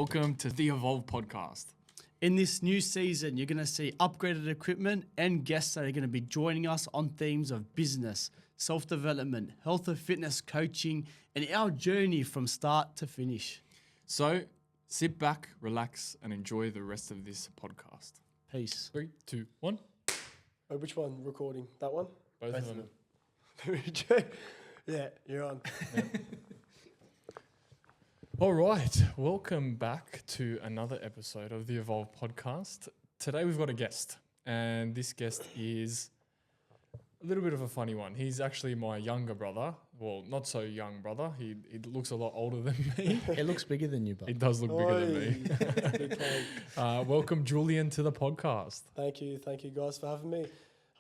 Welcome to the Evolv podcast. In this new season, you're going to see upgraded equipment and guests that are going to be joining us on themes of business, self-development, health and fitness coaching, and our journey from start to finish. So sit back, relax, and enjoy the rest of this podcast. Peace. 3, 2, 1. Oh, which one? Recording? That one? Both of them. Yeah, you're on. All right, welcome back to another episode of the Evolv podcast. Today we've got a guest, and this guest is a little bit of a funny one. He's actually my younger brother. Well, not so young brother. He looks a lot older than me. It looks bigger than you, but He does look bigger than me. Big fan. Welcome, Julian, to the podcast. Thank you guys for having me.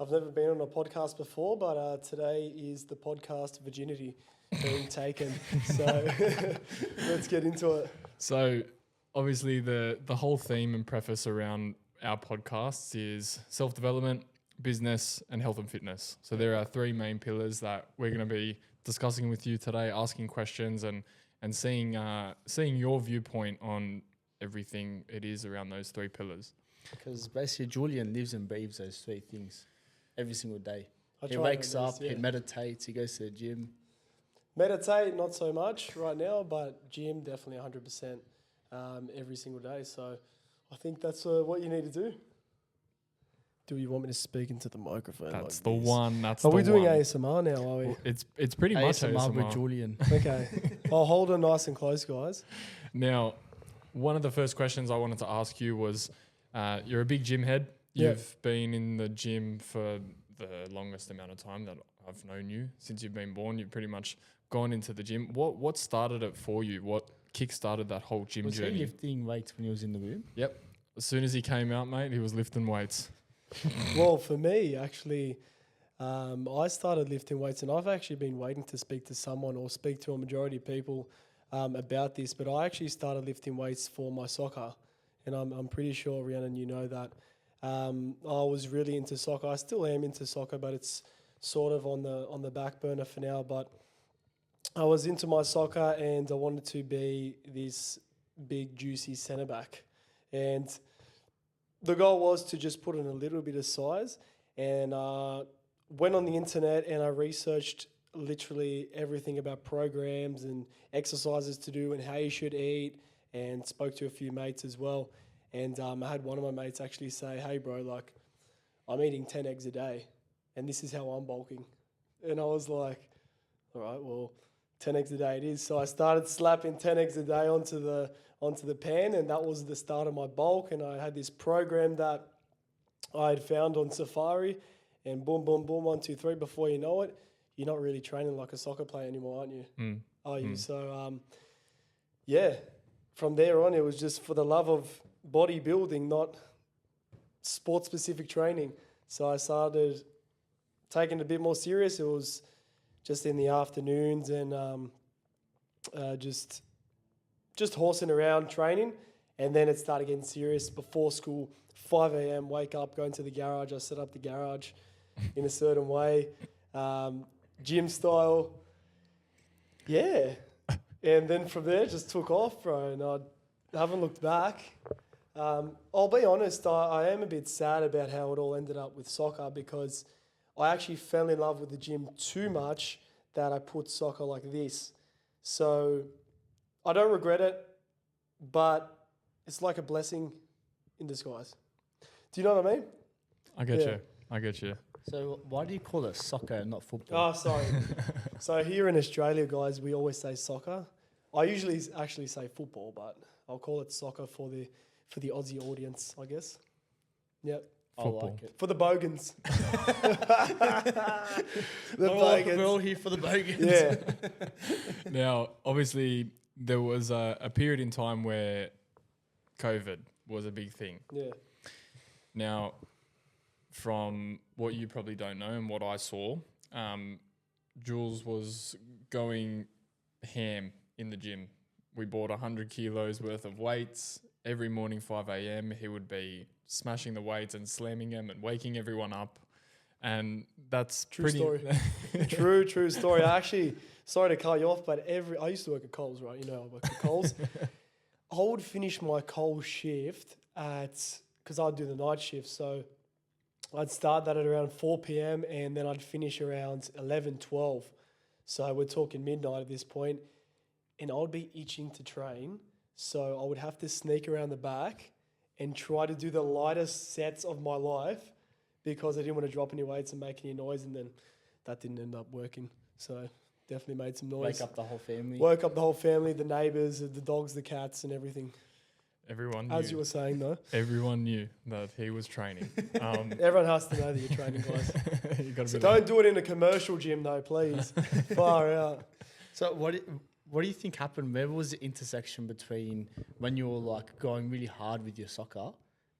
I've never been on a podcast before, but today is the podcast virginity being taken. So let's get into it. So obviously the whole theme and preface around our podcasts is self-development, business, and health and fitness. So there are three main pillars that we're going to be discussing with you today, asking questions and seeing your viewpoint on everything it is around those three pillars. because basically Julian lives and breathes those three things every single day. I He try wakes at up, least, yeah. he meditates, he goes to the gym. Meditate, not so much right now, but gym definitely 100% every single day. So I think that's what you need to do. Do you want me to speak into the microphone? That's like the this? one. That's Are the we doing one. ASMR now? Are we? Well, it's pretty much ASMR with ASMR. Julian. Okay. I'll hold it nice and close, guys. Now, one of the first questions I wanted to ask you was, you're a big gym head. Yeah. You've been in the gym for the longest amount of time that I've known you. Since you've been born, you've pretty much gone into the gym. What started it for you? What kick-started that whole gym Was he journey? lifting weights when he was in the womb? Yep. As soon as he came out, mate, he was lifting weights. Well, for me, actually, I started lifting weights, and I've actually been waiting to speak to someone or speak to a majority of people about this, but I actually started lifting weights for my soccer, and I'm pretty sure, Rianon, you know that. I was really into soccer. I still am into soccer, but it's sort of on the back burner for now. But I was into my soccer, and I wanted to be this big, juicy centre back, and the goal was to just put in a little bit of size, and went on the internet and I researched literally everything about programs and exercises to do and how you should eat, and spoke to a few mates as well. And I had one of my mates actually say, "Hey bro, like I'm eating 10 eggs a day and this is how I'm bulking." And I was like, all right, well, 10 eggs a day it is. So I started slapping 10 eggs a day onto the pan, and that was the start of my bulk. And I had this program that I had found on Safari, and boom, boom, boom, 1, 2, 3. Before you know it, you're not really training like a soccer player anymore, aren't you? Are you? So, yeah, from there on, it was just for the love of bodybuilding, not sport-specific training. So I started taking it a bit more serious. It was just in the afternoons and just horsing around training, and then it started getting serious before school. 5 a.m. wake up, going to the garage. I set up the garage in a certain way, gym style. Yeah, and then from there just took off, bro. And I haven't looked back. I'll be honest, I am a bit sad about how it all ended up with soccer, because I actually fell in love with the gym too much that I put soccer like this. So I don't regret it, but it's like a blessing in disguise. Do you know what I mean? I get Yeah. you. I get you. So why do you call it soccer and not football? Oh, sorry. So here in Australia, guys, we always say soccer. I usually actually say football, but I'll call it soccer for the Aussie audience, I guess. Yep. I Football. like it. For the bogans. The We're all here for the bogans. Yeah. Now, obviously, there was a period in time where COVID was a big thing. Yeah. Now, from what you probably don't know and what I saw, Jules was going ham in the gym. We bought 100 kilos worth of weights. Every morning, 5 a.m., he would be smashing the weights and slamming them and waking everyone up. And that's True pretty... story. True story. I actually, sorry to cut you off, but I used to work at Coles, right? You know, I work at Coles. I would finish my coal shift because I'd do the night shift. So I'd start that at around 4 p.m. and then I'd finish around 11, 12. So we're talking midnight at this point. And I would be itching to train. So I would have to sneak around the back and try to do the lightest sets of my life because I didn't want to drop any weights and make any noise. And then that didn't end up working. So definitely made some noise. Wake up the whole family. Woke up the whole family, the neighbours, the dogs, the cats and everything. Everyone knew. As you were saying though. Everyone knew that he was training. Everyone has to know that you're training, guys. You gotta So be don't do it in a commercial gym though, please. Far out. So what do you think happened? Where was the intersection between when you were like going really hard with your soccer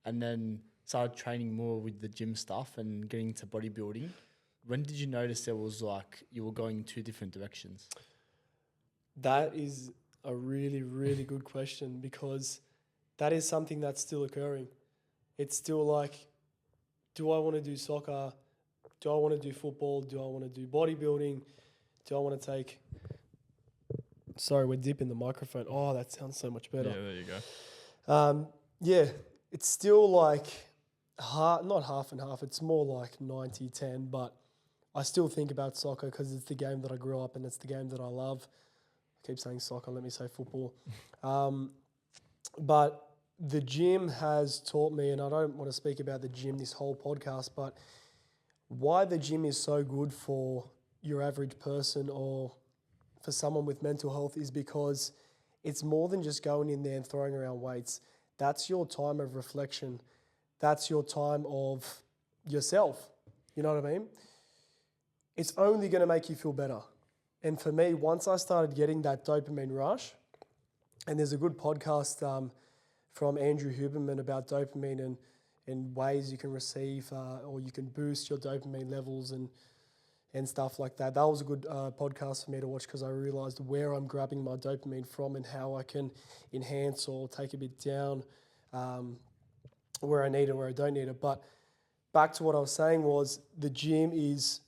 and then started training more with the gym stuff and getting into bodybuilding? When did you notice there was like you were going in two different directions? That is a really, really good question because that is something that's still occurring. It's still like, do I want to do soccer? Do I want to do football? Do I want to do bodybuilding? Do I want to take... Sorry, we're dipping the microphone. Oh, that sounds so much better. Yeah, there you go. Yeah, it's still like not half and half. It's more like 90-10, but I still think about soccer because it's the game that I grew up and it's the game that I love. I keep saying soccer, let me say football. But the gym has taught me, and I don't want to speak about the gym this whole podcast, but why the gym is so good for your average person or for someone with mental health is because it's more than just going in there and throwing around weights. That's your time of reflection. That's your time of yourself. You know what I mean? It's only going to make you feel better. And for me, once I started getting that dopamine rush, and there's a good podcast from Andrew Huberman about dopamine and ways you can receive or you can boost your dopamine levels and stuff like that. That was a good podcast for me to watch because I realized where I'm grabbing my dopamine from and how I can enhance or take a bit down where I need it, where I don't need it. But back to what I was saying was the gym is,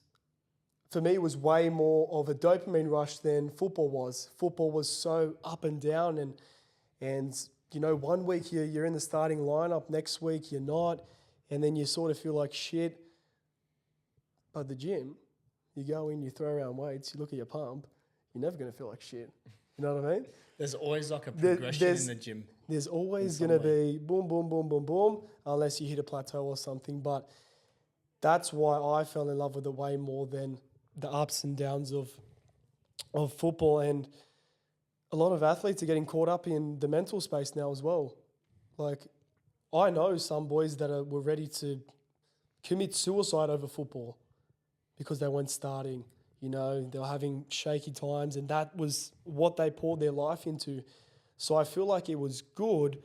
for me, was way more of a dopamine rush than football was. Football was so up and down and you know, 1 week you're in the starting lineup, next week you're not, and then you sort of feel like shit. But the gym, you go in, you throw around weights, you look at your pump, you're never going to feel like shit. You know what I mean? There's always like a progression in the gym. There's always going to be boom, boom, boom, boom, boom, unless you hit a plateau or something. But that's why I fell in love with it way more than the ups and downs of football. And a lot of athletes are getting caught up in the mental space now as well. Like, I know some boys that were ready to commit suicide over football because they weren't starting. You know, they were having shaky times and that was what they poured their life into. So I feel like it was good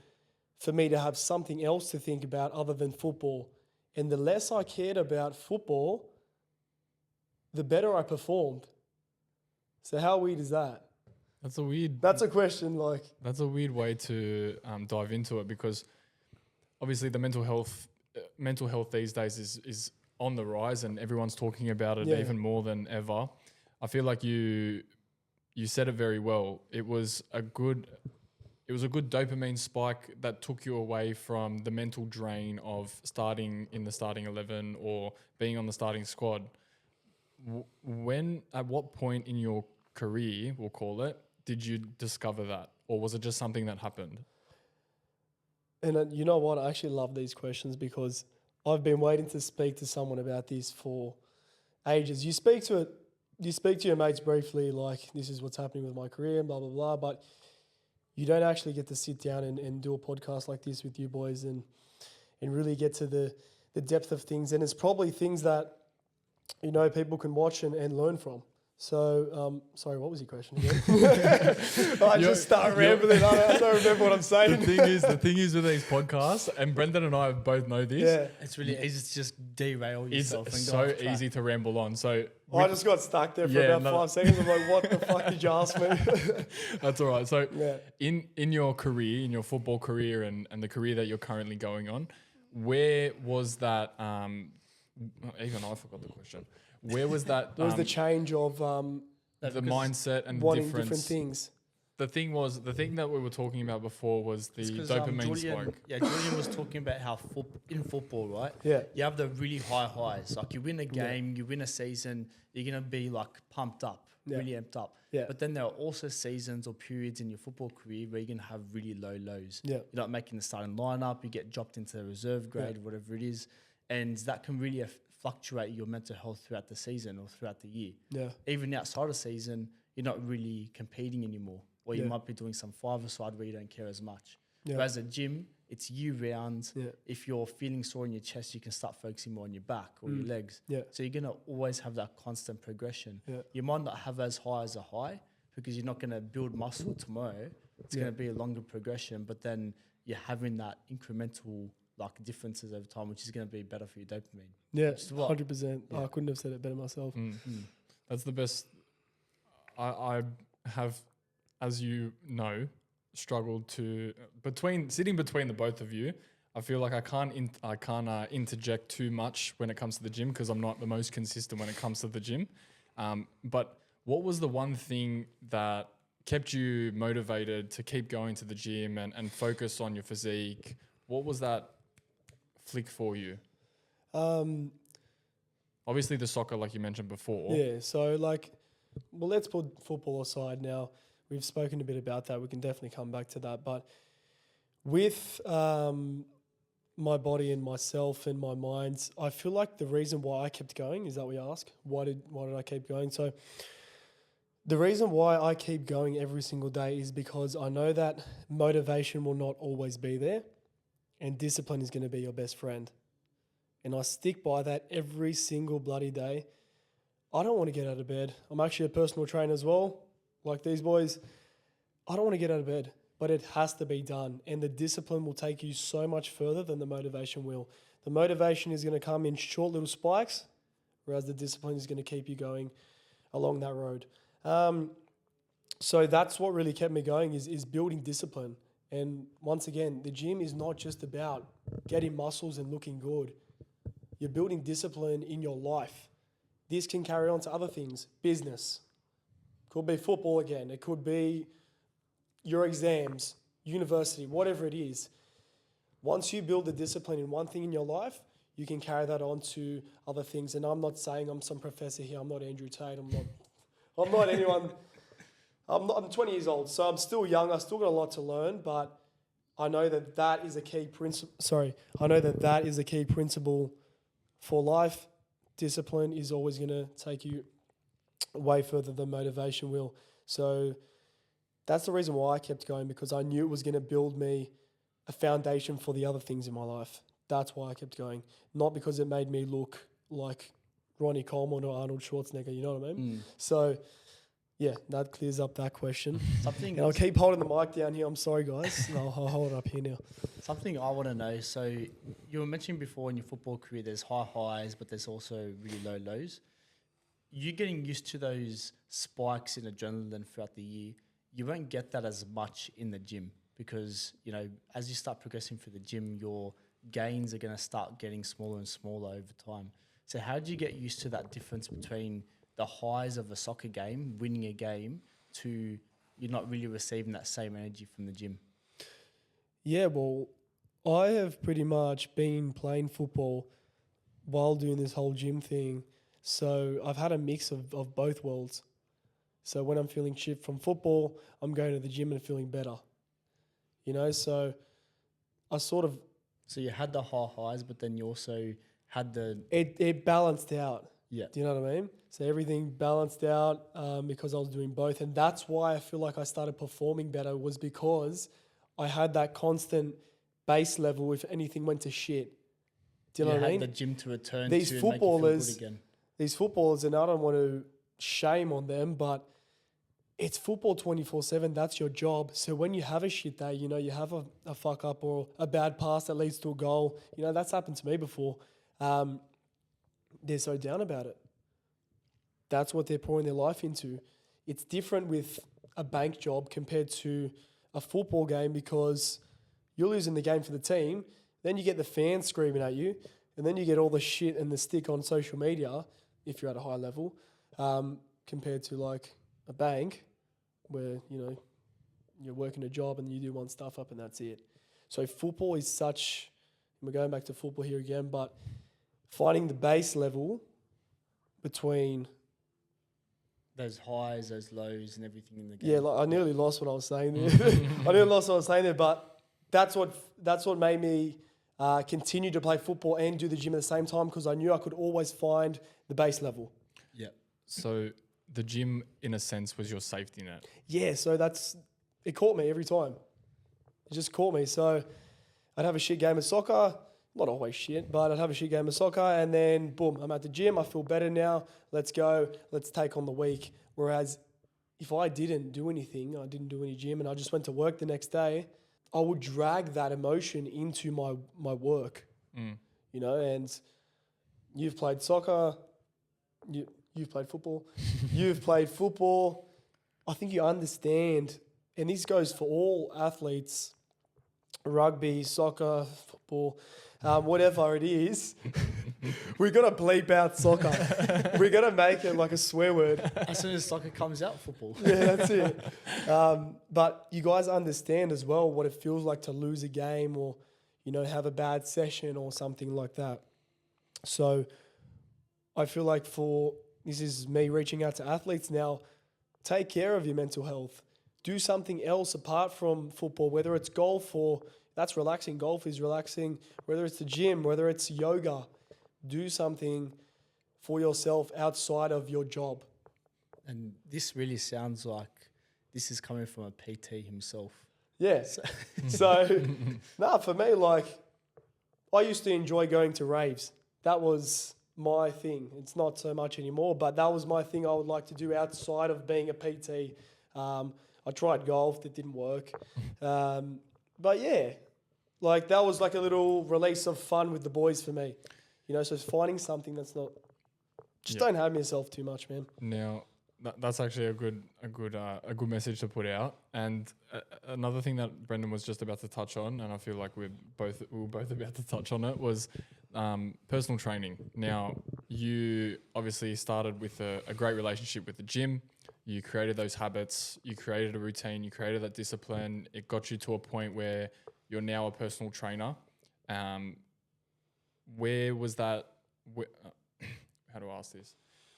for me to have something else to think about other than football. And the less I cared about football, the better I performed. So how weird is that? That's a question. Like, that's a weird way to dive into it because obviously the mental health these days is on the rise and everyone's talking about it even more than ever. I feel like you said it very well. It was a good dopamine spike that took you away from the mental drain of starting in the starting 11 or being on the starting squad. At what point in your career, we'll call it, did you discover that? Or was it just something that happened? And you know what? I actually love these questions because I've been waiting to speak to someone about this for ages. You speak to your mates briefly, like, this is what's happening with my career and blah, blah, blah, but you don't actually get to sit down and do a podcast like this with you boys and really get to the depth of things. And it's probably things that, you know, people can watch and learn from. So, sorry, what was your question again? I just start rambling. I don't remember what I'm saying. The thing is with these podcasts, and Brendon and I both know this. Yeah. It's really easy to just derail It's yourself. so easy to ramble on. So I just got stuck there for about 5 seconds. I'm like, what the fuck did you ask me? That's all right. So in your career, in your football career and the career that you're currently going on, where was that, even I forgot the question. Where was that? What was the change of the mindset and wanting difference? different things? the thing that we were talking about before was the It's 'cause, dopamine Julian, spike. yeah, Julian was talking about how in football, right? Yeah. You have the really high highs. Like you win a game, you win a season, you're gonna be like pumped up, really amped up. Yeah. But then there are also seasons or periods in your football career where you're gonna have really low lows. Yeah. You're not making the starting lineup. You get dropped into the reserve grade, whatever it is, and that can really fluctuate your mental health throughout the season or throughout the year. Yeah. Even outside of season, you're not really competing anymore. Or you might be doing some five-a-side where you don't care as much. Yeah. Whereas at gym, it's year-round. Yeah. If you're feeling sore in your chest, you can start focusing more on your back or your legs. Yeah. So you're going to always have that constant progression. Yeah. You might not have as high as a high because you're not going to build muscle tomorrow. It's going to be a longer progression, but then you're having that incremental like differences over time, which is going to be better for your dopamine. Yeah, Which is what- 100%. I couldn't have said it better myself. That's the best. I have, as you know, struggled to sitting between the both of you. I feel like I can't interject too much when it comes to the gym because I'm not the most consistent when it comes to the gym. But what was the one thing that kept you motivated to keep going to the gym and focus on your physique? What was that flick for you? Obviously the soccer, like you mentioned before. Yeah, so like, well, let's put football aside now. We've spoken a bit about that. We can definitely come back to that. But with my body and myself and my mind, I feel like the reason why I kept going is that we ask, why did I keep going? So the reason why I keep going every single day is because I know that motivation will not always be there and discipline is going to be your best friend. And I stick by that every single bloody day. I don't want to get out of bed. I'm actually a personal trainer as well, like these boys. I don't want to get out of bed, but it has to be done. And the discipline will take you so much further than the motivation will. The motivation is going to come in short little spikes, whereas the discipline is going to keep you going along that road. So that's what really kept me going is building discipline. And once again, the gym is not just about getting muscles and looking good. You're building discipline in your life. This can carry on to other things, business. Could be football again. It could be your exams, university, whatever it is. Once you build the discipline in one thing in your life, you can carry that on to other things. And I'm not saying I'm some professor here. I'm not Andrew Tate. I'm not anyone. I'm 20 years old, so I'm still young. I still got a lot to learn, but I know that is a key principle. I know that is a key principle for life. Discipline is always going to take you way further than motivation will. So that's the reason why I kept going, because I knew it was going to build me a foundation for the other things in my life. That's why I kept going. Not because it made me look like Ronnie Coleman or Arnold Schwarzenegger, you know what I mean? So, yeah, that clears up that question. And I'll keep holding the mic down here. I'm sorry, guys. I'll hold it up here now. Something I want to know. So you were mentioning before in your football career, there's high highs, but there's also really low lows. You're getting used to those spikes in adrenaline throughout the year. You won't get that as much in the gym because, you know, as you start progressing through the gym, your gains are going to start getting smaller and smaller over time. So how do you get used to that difference between the highs of a soccer game, winning a game, to you're not really receiving that same energy from the gym? Yeah, well, I have pretty much been playing football while doing this whole gym thing. So I've had a mix of both worlds. So when I'm feeling shit from football, I'm going to the gym and feeling better. You know, so I sort of... So you had the high highs, but then you also had the... It balanced out. Yeah. Do you know what I mean? So everything balanced out because I was doing both. And that's why I feel like I started performing better, was because I had that constant base level if anything went to shit. Do you know what I mean? You had the gym to return These to and footballers, make you feel good again. These footballers, and I don't want to shame on them, but it's football 24/7. That's your job. So when you have a shit day, you know, you have a fuck up or a bad pass that leads to a goal. You know, that's happened to me before. They're so down about it. That's what they're pouring their life into. It's different with a bank job compared to a football game because you're losing the game for the team. Then you get the fans screaming at you, and then you get all the shit and the stick on social media if you're at a high level, compared to like a bank where, you know, you're working a job and you do one stuff up and that's it. So football is such, we're going back to football here again, but finding the base level between those highs, those lows, and everything in the game. yeah, like I nearly lost what I was saying there. I nearly lost what I was saying there, but that's what made me continue to play football and do the gym at the same time, because I knew I could always find the base level. Yeah. So the gym, in a sense, was your safety net. Yeah, so it caught me every time. It just caught me. So I'd have a shit game of soccer, not always shit, but I'd have a shit game of soccer, and then boom, I'm at the gym. I feel better now. Let's go. Let's take on the week. Whereas if I didn't do anything, I didn't do any gym, and I just went to work the next day, I would drag that emotion into my work. You know, and you've played soccer, you've played football, you've played football. I think you understand, and this goes for all athletes, rugby, soccer, football, whatever it is. We're going to bleep out soccer. We're going to make it like a swear word. As soon as soccer comes out, football. Yeah, that's it. But you guys understand as well what it feels like to lose a game or, you know, have a bad session or something like that. So I feel like this is me reaching out to athletes now, take care of your mental health. Do something else apart from football, whether it's golf or that's relaxing. Golf is relaxing. Whether it's the gym, whether it's yoga, do something for yourself outside of your job. And this really sounds like this is coming from a PT himself. Yeah. So, for me, like, I used to enjoy going to raves. That was my thing. It's not so much anymore, but that was my thing I would like to do outside of being a PT. I tried golf, that didn't work. But yeah, like that was like a little release of fun with the boys for me. You know, so finding something that's not, don't harm yourself too much, man. Now, that's actually a good message to put out. And another thing that Brendon was just about to touch on, and I feel like we were both about to touch on it, was personal training. Now, you obviously started with a great relationship with the gym. You created those habits. You created a routine. You created that discipline. It got you to a point where you're now a personal trainer. Where was that? How do I ask this?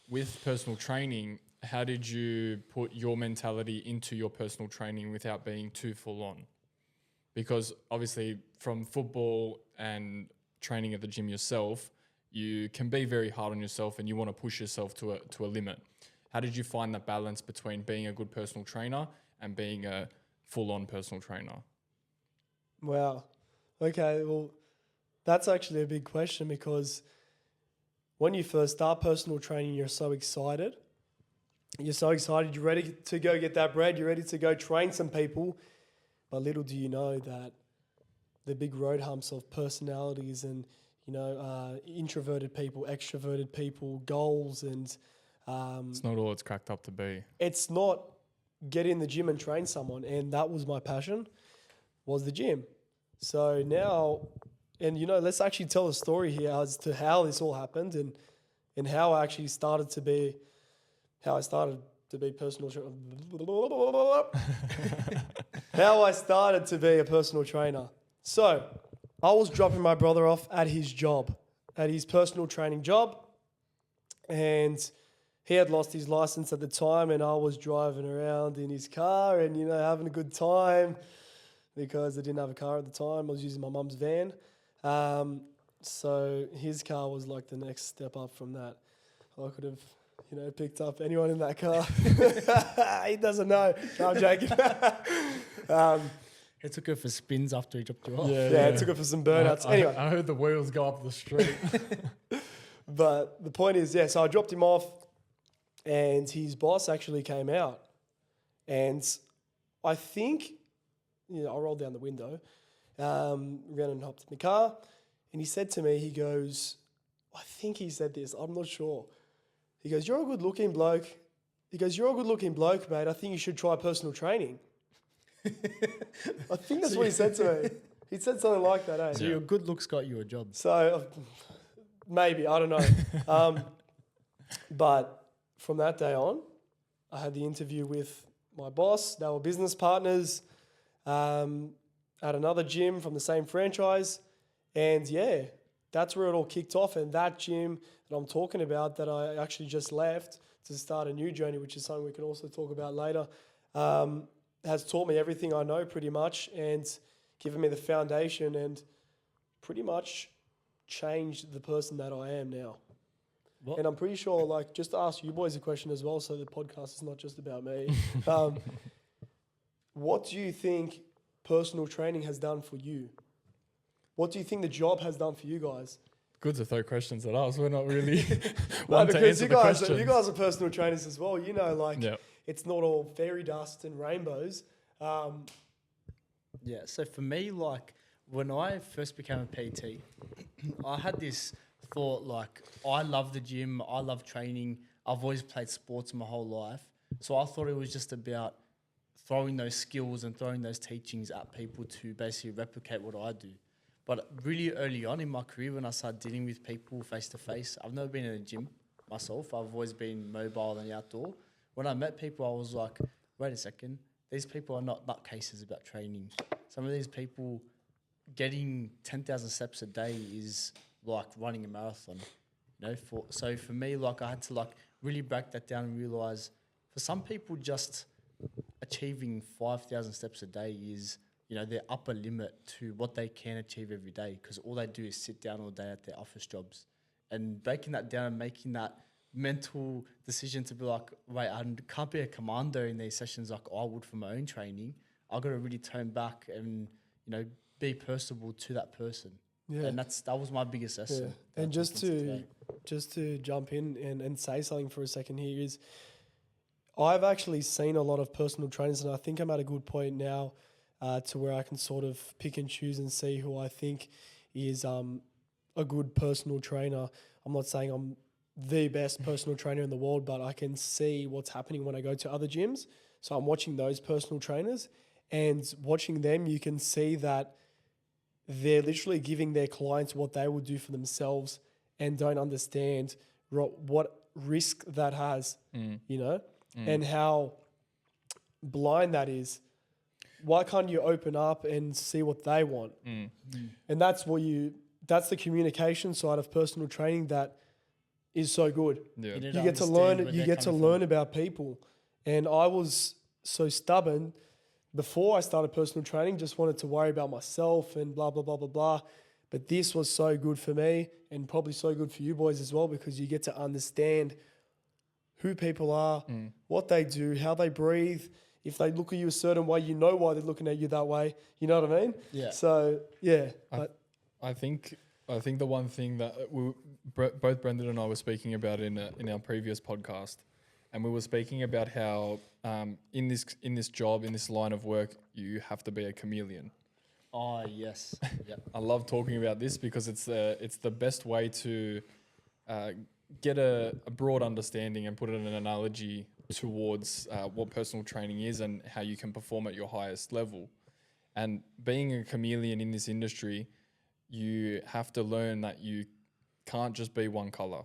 With personal training, how did you put your mentality into your personal training without being too full on? Because obviously from football and training at the gym yourself, you can be very hard on yourself and you want to push yourself to a limit. How did you find that balance between being a good personal trainer and being a full-on personal trainer? Wow. Okay, well, that's actually a big question, because when you first start personal training, you're so excited. You're ready to go get that bread. You're ready to go train some people. But little do you know that the big road humps of personalities and, you know, introverted people, extroverted people, goals, and it's not all it's cracked up to be. It's not get in the gym and train someone. And that was my passion, was the gym. So now, and, you know, let's actually tell a story here as to how this all happened and how I actually started to be personal how I started to be a personal trainer. So I was dropping my brother off at his job, at his personal training job, and he had lost his license at the time, and I was driving around in his car and, you know, having a good time because I didn't have a car at the time. I was using my mum's van. So his car was like the next step up from that. I could have, you know, picked up anyone in that car. He doesn't know. No, I'm joking. He took her for spins after he dropped you off. Yeah, I took it for some burnouts. Anyway. I heard the wheels go up the street. But the point is, yeah, so I dropped him off and his boss actually came out. And I think, you know, I rolled down the window, ran and hopped in the car, and he said to me, he goes, I think he said this, I'm not sure. He goes, you're a good looking bloke. He goes, you're a good looking bloke, mate. I think you should try personal training. I think that's what he said to me. He said something like that, eh? So your good looks got you a job. So maybe, I don't know. But from that day on, I had the interview with my boss. They were business partners. at another gym from the same franchise. And yeah, that's where it all kicked off. And that gym that I'm talking about that I actually just left to start a new journey, which is something we can also talk about later, has taught me everything I know pretty much and given me the foundation and pretty much changed the person that I am now. What? And I'm pretty sure, like, just to ask you boys a question as well, so the podcast is not just about me. What do you think personal training has done for you? What do you think the job has done for you guys? Good to throw questions at us. We're not really No, one to because answer you the guys, questions. you guys are personal trainers as well. You know, like, Yeah. it's not all fairy dust and rainbows. Yeah, so for me, like, when I first became a PT, I had this thought, like, I love the gym, I love training, I've always played sports my whole life, so I thought it was just about throwing those skills and throwing those teachings at people to basically replicate what I do. But really early on in my career, when I started dealing with people face-to-face, I've never been in a gym myself, I've always been mobile and outdoor. When I met people, I was like, wait a second, these people are not nutcases about training. Some of these people, getting 10,000 steps a day is like running a marathon, you know. So for me, like, I had to like really break that down and realize, for some people, just achieving 5,000 steps a day is, you know, their upper limit to what they can achieve every day, because all they do is sit down all day at their office jobs. And breaking that down and making that mental decision to be like, wait, I can't be a commander in these sessions like I would for my own training. I've got to really turn back and, you know, be personable to that person. Yeah. And that was my biggest lesson. Yeah. And just to jump in and say something for a second here is, I've actually seen a lot of personal trainers, and I think I'm at a good point now to where I can sort of pick and choose and see who I think is a good personal trainer. I'm not saying I'm the best personal trainer in the world, but I can see what's happening when I go to other gyms. So I'm watching those personal trainers, and watching them, you can see that they're literally giving their clients what they would do for themselves and don't understand what risk that has, you know, and how blind that is. Why can't you open up and see what they want? And that's that's the communication side of personal training that is so good. Yeah. You get to learn about people. And I was so stubborn before I started personal training, just wanted to worry about myself and blah, blah, blah, blah, blah. But this was so good for me, and probably so good for you boys as well, because you get to understand who people are, what they do, how they breathe. If they look at you a certain way, you know why they're looking at you that way. You know what I mean? Yeah. So, yeah. I think the one thing that both Brendon and I were speaking about in our previous podcast, and we were speaking about how in this job, in this line of work, you have to be a chameleon. Oh, yes. Yep. I love talking about this because it's the best way to get a broad understanding and put it in an analogy towards what personal training is and how you can perform at your highest level. And being a chameleon in this industry, you have to learn that you can't just be one color,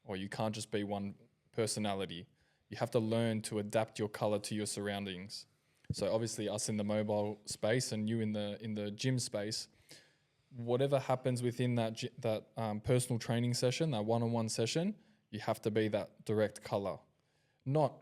or you can't just be one personality. You have to learn to adapt your color to your surroundings. So obviously us in the mobile space and you in the gym space, whatever happens within that personal training session, that one-on-one session, you have to be that direct color, not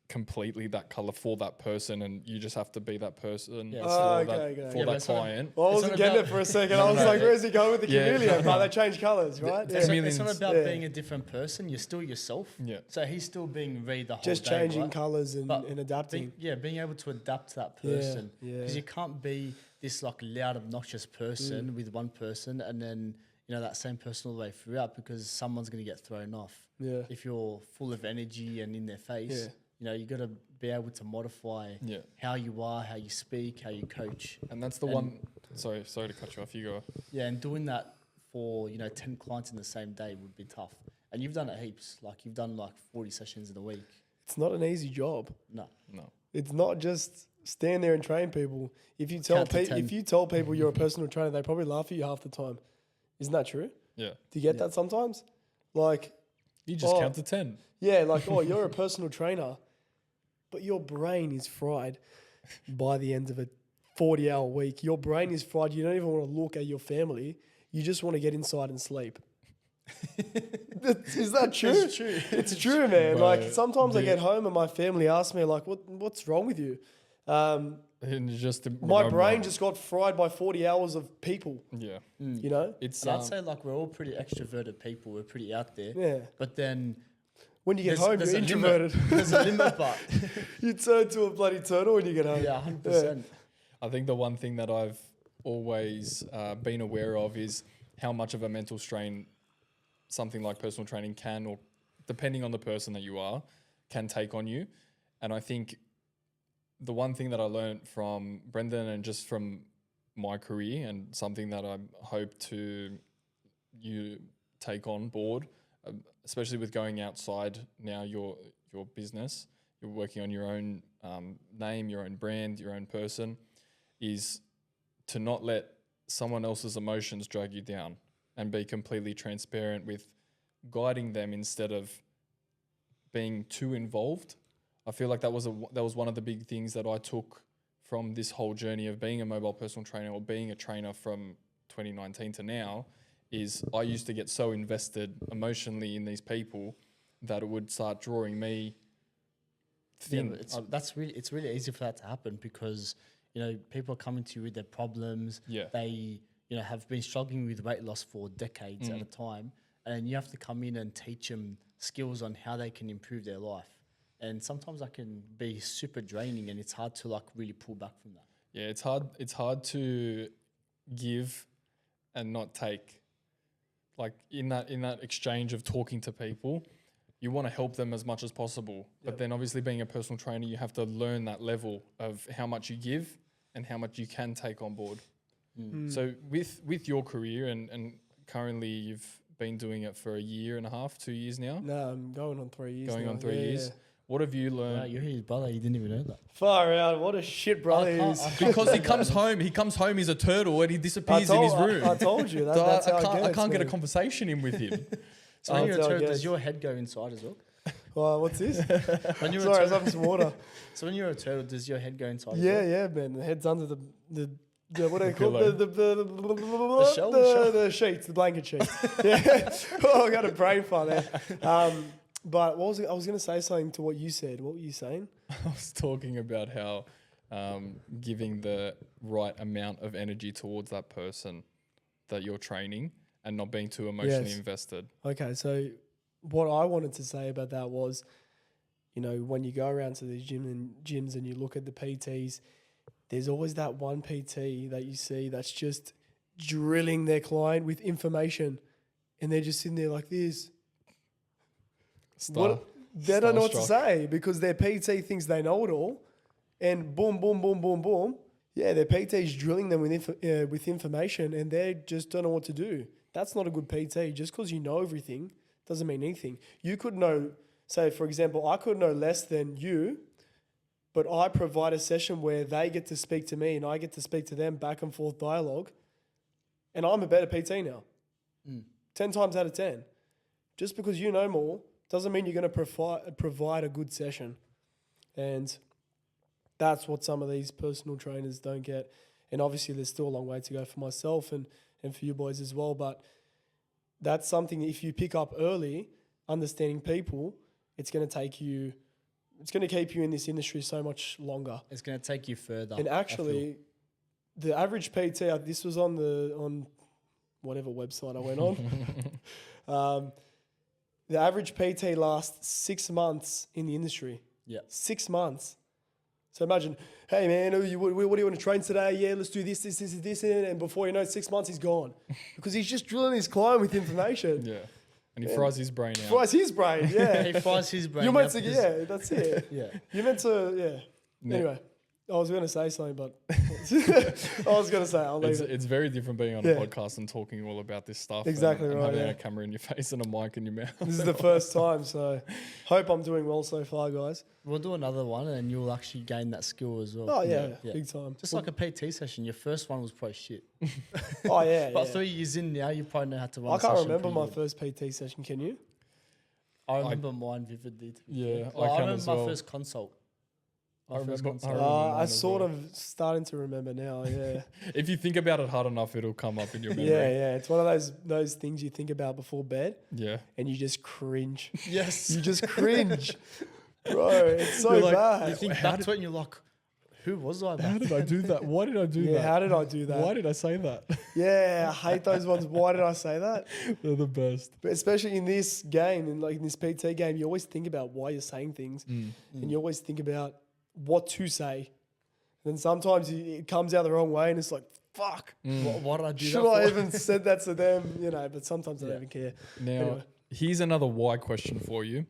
completely that color for that person, and you just have to be that person for that client. Well, I wasn't getting it for a second. I was like, where's he going with the chameleon? But they change colours, right? It's not about being a different person. You're still yourself. Yeah. So he's still being Reed the whole Just day, changing right? colours and adapting. Being able to adapt to that person. Yeah. Because you can't be this like loud, obnoxious person with one person, and then, you know, that same person all the way throughout, because someone's going to get thrown off. Yeah. If you're full of energy and in their face. Yeah. You know, you got to be able to modify how you are, how you speak, how you coach. And that's the one. Sorry to cut you off. You go. Yeah, and doing that for, 10 clients in the same day would be tough. And you've done it heaps. Like, you've done like 40 sessions in a week. It's not an easy job. No. It's not just stand there and train people. If you tell people you're a personal trainer, they probably laugh at you half the time. Isn't that true? Yeah. Do you get that sometimes? Like, you just count to 10. Yeah, like, you're a personal trainer, but your brain is fried by the end of a 40-hour week. Your brain is fried. You don't even want to look at your family. You just want to get inside and sleep. Is that true? It's true. It's true, man. Bro, Like sometimes I get home and my family asks me like, what's wrong with you? And just My brain just got fried by 40 hours of people, yeah. you know? It's And I'd say like we're all pretty extroverted people. We're pretty out there. Yeah. But then When you get home, you're a introverted. limit. There's a limit, but You turn to a bloody turtle when you get home. yeah, 100%. I think the one thing that I've always been aware of is how much of a mental strain something like personal training can, or depending on the person that you are, can take on you. And I think the one thing that I learned from Brendon and just from my career, and something that I hope to you take on board, especially with going outside now your business, you're working on your own name, your own brand, your own person, is to not let someone else's emotions drag you down, and be completely transparent with guiding them instead of being too involved. I feel like that was one of the big things that I took from this whole journey of being a mobile personal trainer, or being a trainer from 2019 to now, is I used to get so invested emotionally in these people that it would start drawing me thin. Yeah, but it's really easy for that to happen because, you know, people are coming to you with their problems. Yeah. They, you know, have been struggling with weight loss for decades at a time. And you have to come in and teach them skills on how they can improve their life. And sometimes that can be super draining, and it's hard to like really pull back from that. Yeah, it's hard to give and not take. Like in that exchange of talking to people, you want to help them as much as possible. But then obviously being a personal trainer, you have to learn that level of how much you give and how much you can take on board. So with your career, and currently you've been doing it for 1.5 years, 2 years now? No, I'm going on 3 years. Going now. on 3 Yeah, years. yeah. What have you Wow, learned? you're his brother. You didn't even know that. Far out. What a shit brother he is. Because he comes home, he's a turtle, and he disappears in his room. I told you. So That's how I it can't get a man. conversation in with him. So when you're a That's how it turtle, goes. does your head go inside as well? Well, what's this? When you're Sorry, I a was turtle, having some water. so when you're a turtle, does your head go inside as Yeah, well? yeah, man. The head's under the what do they call pillow. it? The shell? The sheets, the blanket sheets. Yeah. Oh, I got a brain fart there. But I was going to say something to what you said. What were you saying? I was talking about how giving the right amount of energy towards that person that you're training, and not being too emotionally Yes. invested. Okay, so what I wanted to say about that was, you know, when you go around to these gyms and you look at the PTs, there's always that one PT that you see that's just drilling their client with information, and they're just sitting there like this. They don't know what to say because their PT thinks they know it all, and boom, boom, boom, boom, boom. Yeah, their PT's drilling them with information, and they just don't know what to do. That's not a good PT. Just because you know everything doesn't mean anything. You could know, say, for example, I could know less than you, but I provide a session where they get to speak to me and I get to speak to them, back and forth dialogue, and I'm a better PT now. 10 times out of 10. Just because you know more doesn't mean you're going to provide a good session. And that's what some of these personal trainers don't get. And obviously there's still a long way to go for myself and for you boys as well. But that's something, if you pick up early, understanding people, it's going to keep you in this industry so much longer. It's going to take you further. And actually, the average PT, this was on whatever website I went on. The average PT lasts 6 months in the industry. Yeah. 6 months. So imagine, hey man, what do you want to train today? Yeah, let's do this, and before you know it, 6 months he's gone because he's just drilling his client with information. Yeah. And he fries his brain out. Fries his brain, yeah. He fries his brain. You're meant up to, 'cause- yeah, that's it. Yeah. You're meant to, yeah. Yeah. Anyway, I was going to say something, but I was going to say I'll leave it. It's very different being on Yeah. a podcast and talking all about this stuff. Exactly and right, having yeah. a camera in your face and a mic in your mouth. This is the first time, so hope I'm doing well so far, guys. We'll do another one and you'll actually gain that skill as well. Oh yeah, Yeah. big time. Just like a PT session, your first one was probably shit. Oh yeah, But yeah. 3 years in now, you probably know how to run I a can't session remember my pretty first PT session. Can you? good. I remember mine vividly. To be Yeah, fair. I Like, I can remember as my well. first consult. I remember. I I remember mine as sort well. of starting to remember now. Yeah. If you think about it hard enough, it'll come up in your memory. Yeah. It's one of those things you think about before bed, Yeah. and you just cringe. Yes. You just cringe, bro. It's so You're like, bad. you think that's when you're like, who was I? How did I do that? Why did I do Yeah. that? How did I do that? Why did I say that? Yeah, I hate those ones. Why did I say that? They're the best. But especially in this game, in this PT game, you always think about why you're saying things, and you always think about what to say. And then sometimes it comes out the wrong way, and it's like, fuck. Why did I do Should that? I for? even said that to them? But sometimes I don't even care. Now, Anyway. here's another why question for you.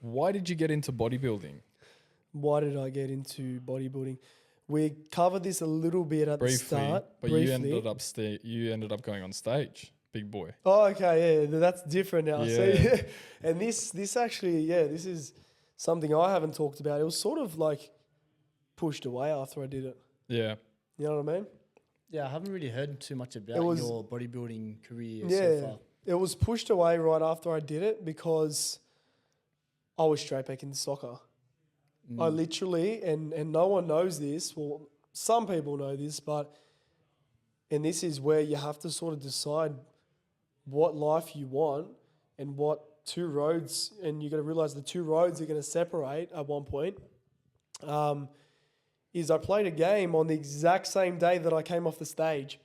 Why did you get into bodybuilding? Why did I get into bodybuilding? We covered this a little bit at the Briefly, start. but you ended up going on stage, big boy. Oh, okay, yeah, that's different now. Yeah. See, and this actually, this is something I haven't talked about. It was sort of like pushed away after I did it. Yeah. You know what I mean? Yeah, I haven't really heard too much about It was- your bodybuilding career Yeah, so far. it was pushed away right after I did it because I was straight back into soccer. I literally, and no one knows this, well, some people know this, and this is where you have to sort of decide what life you want and what two roads, and you got to realize the two roads are going to separate at one point. Is I played a game on the exact same day that I came off the stage.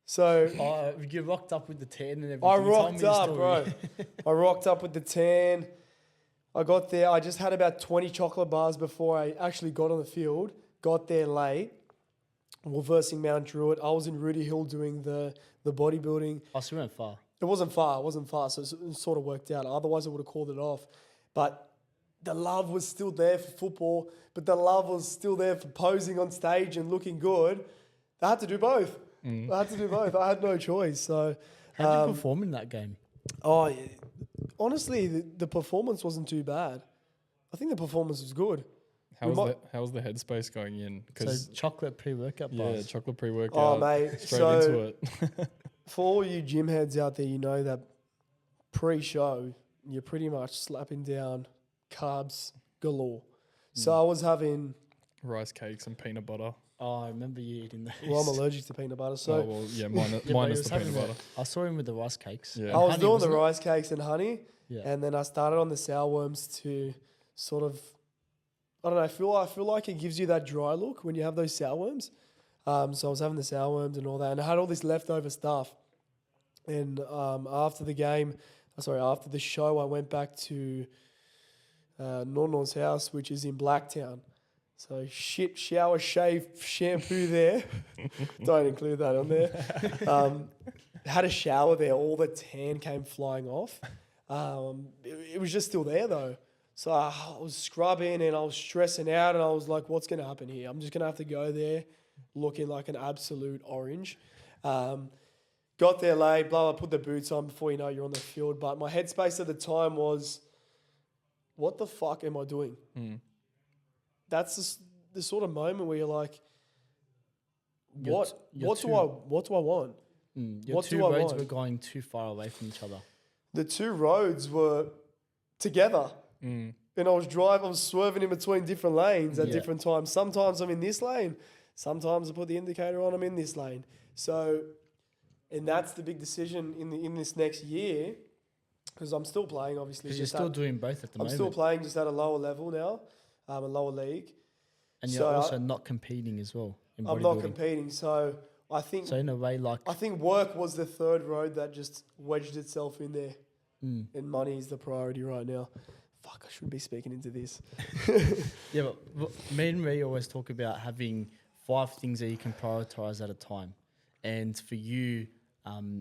So You rocked up with the tan and everything. I You told me rocked the up, story. bro. I rocked up with the tan. I got there. I just had about 20 chocolate bars before I actually got on the field. Got there late. We're versing Mount Druitt. I was in Rudy Hill doing the bodybuilding. Oh, so we went far. It wasn't far, so it sort of worked out. Otherwise, I would have called it off. But the love was still there for football, but the love was still there for posing on stage and looking good. I had to do both. I had to do both. I had no choice. So, How did you perform in that game? oh, yeah. Honestly, the performance wasn't too bad. I think the performance was good. How's the headspace going in? So chocolate pre-workout bars. Chocolate pre-workout. Oh, mate. Straight So into it. for all you gym heads out there, you know that pre-show, you're pretty much slapping down carbs galore. So I was having, Rice cakes and peanut butter. Oh, I remember you eating those. well, I'm allergic to peanut butter. So minus he the was having peanut butter. I saw him with the rice cakes. Yeah. I was Honey, doing the wasn't it? rice cakes and honey. Yeah. And then I started on the sour worms to sort of, I don't know, I feel like it gives you that dry look when you have those sour worms. So I was having the sour worms and all that, and I had all this leftover stuff. And after the show, I went back to Nono's house, which is in Blacktown. So shit, shower, shave, shampoo there. Don't include that on there. Had a shower there. All the tan came flying off. It was just still there though. So I was scrubbing and I was stressing out and I was like, what's going to happen here? I'm just going to have to go there looking like an absolute orange. Got there late, blah, blah, put the boots on before you know you're on the field. But my headspace at the time was, what the fuck am I doing? That's the sort of moment where you're like, what do I want? Your What two do I roads want? were going too far away from each other. The two roads were together. And I was swerving in between different lanes at Yeah. different times. Sometimes I'm in this lane. Sometimes I put the indicator on, I'm in this lane. So, and that's the big decision in this next year, because I'm still playing, obviously. Because you're just still at- doing both at the I'm moment. still playing just at a lower level now, a lower league. And you're so also not competing as well in I'm not bodybuilding. competing, so I think So in a way, like, I think work was the third road that just wedged itself in there, Mm. and money is the priority right now. Fuck, I shouldn't be speaking into this. yeah, but me and Ray always talk about having 5 things that you can prioritize at a time. And for you,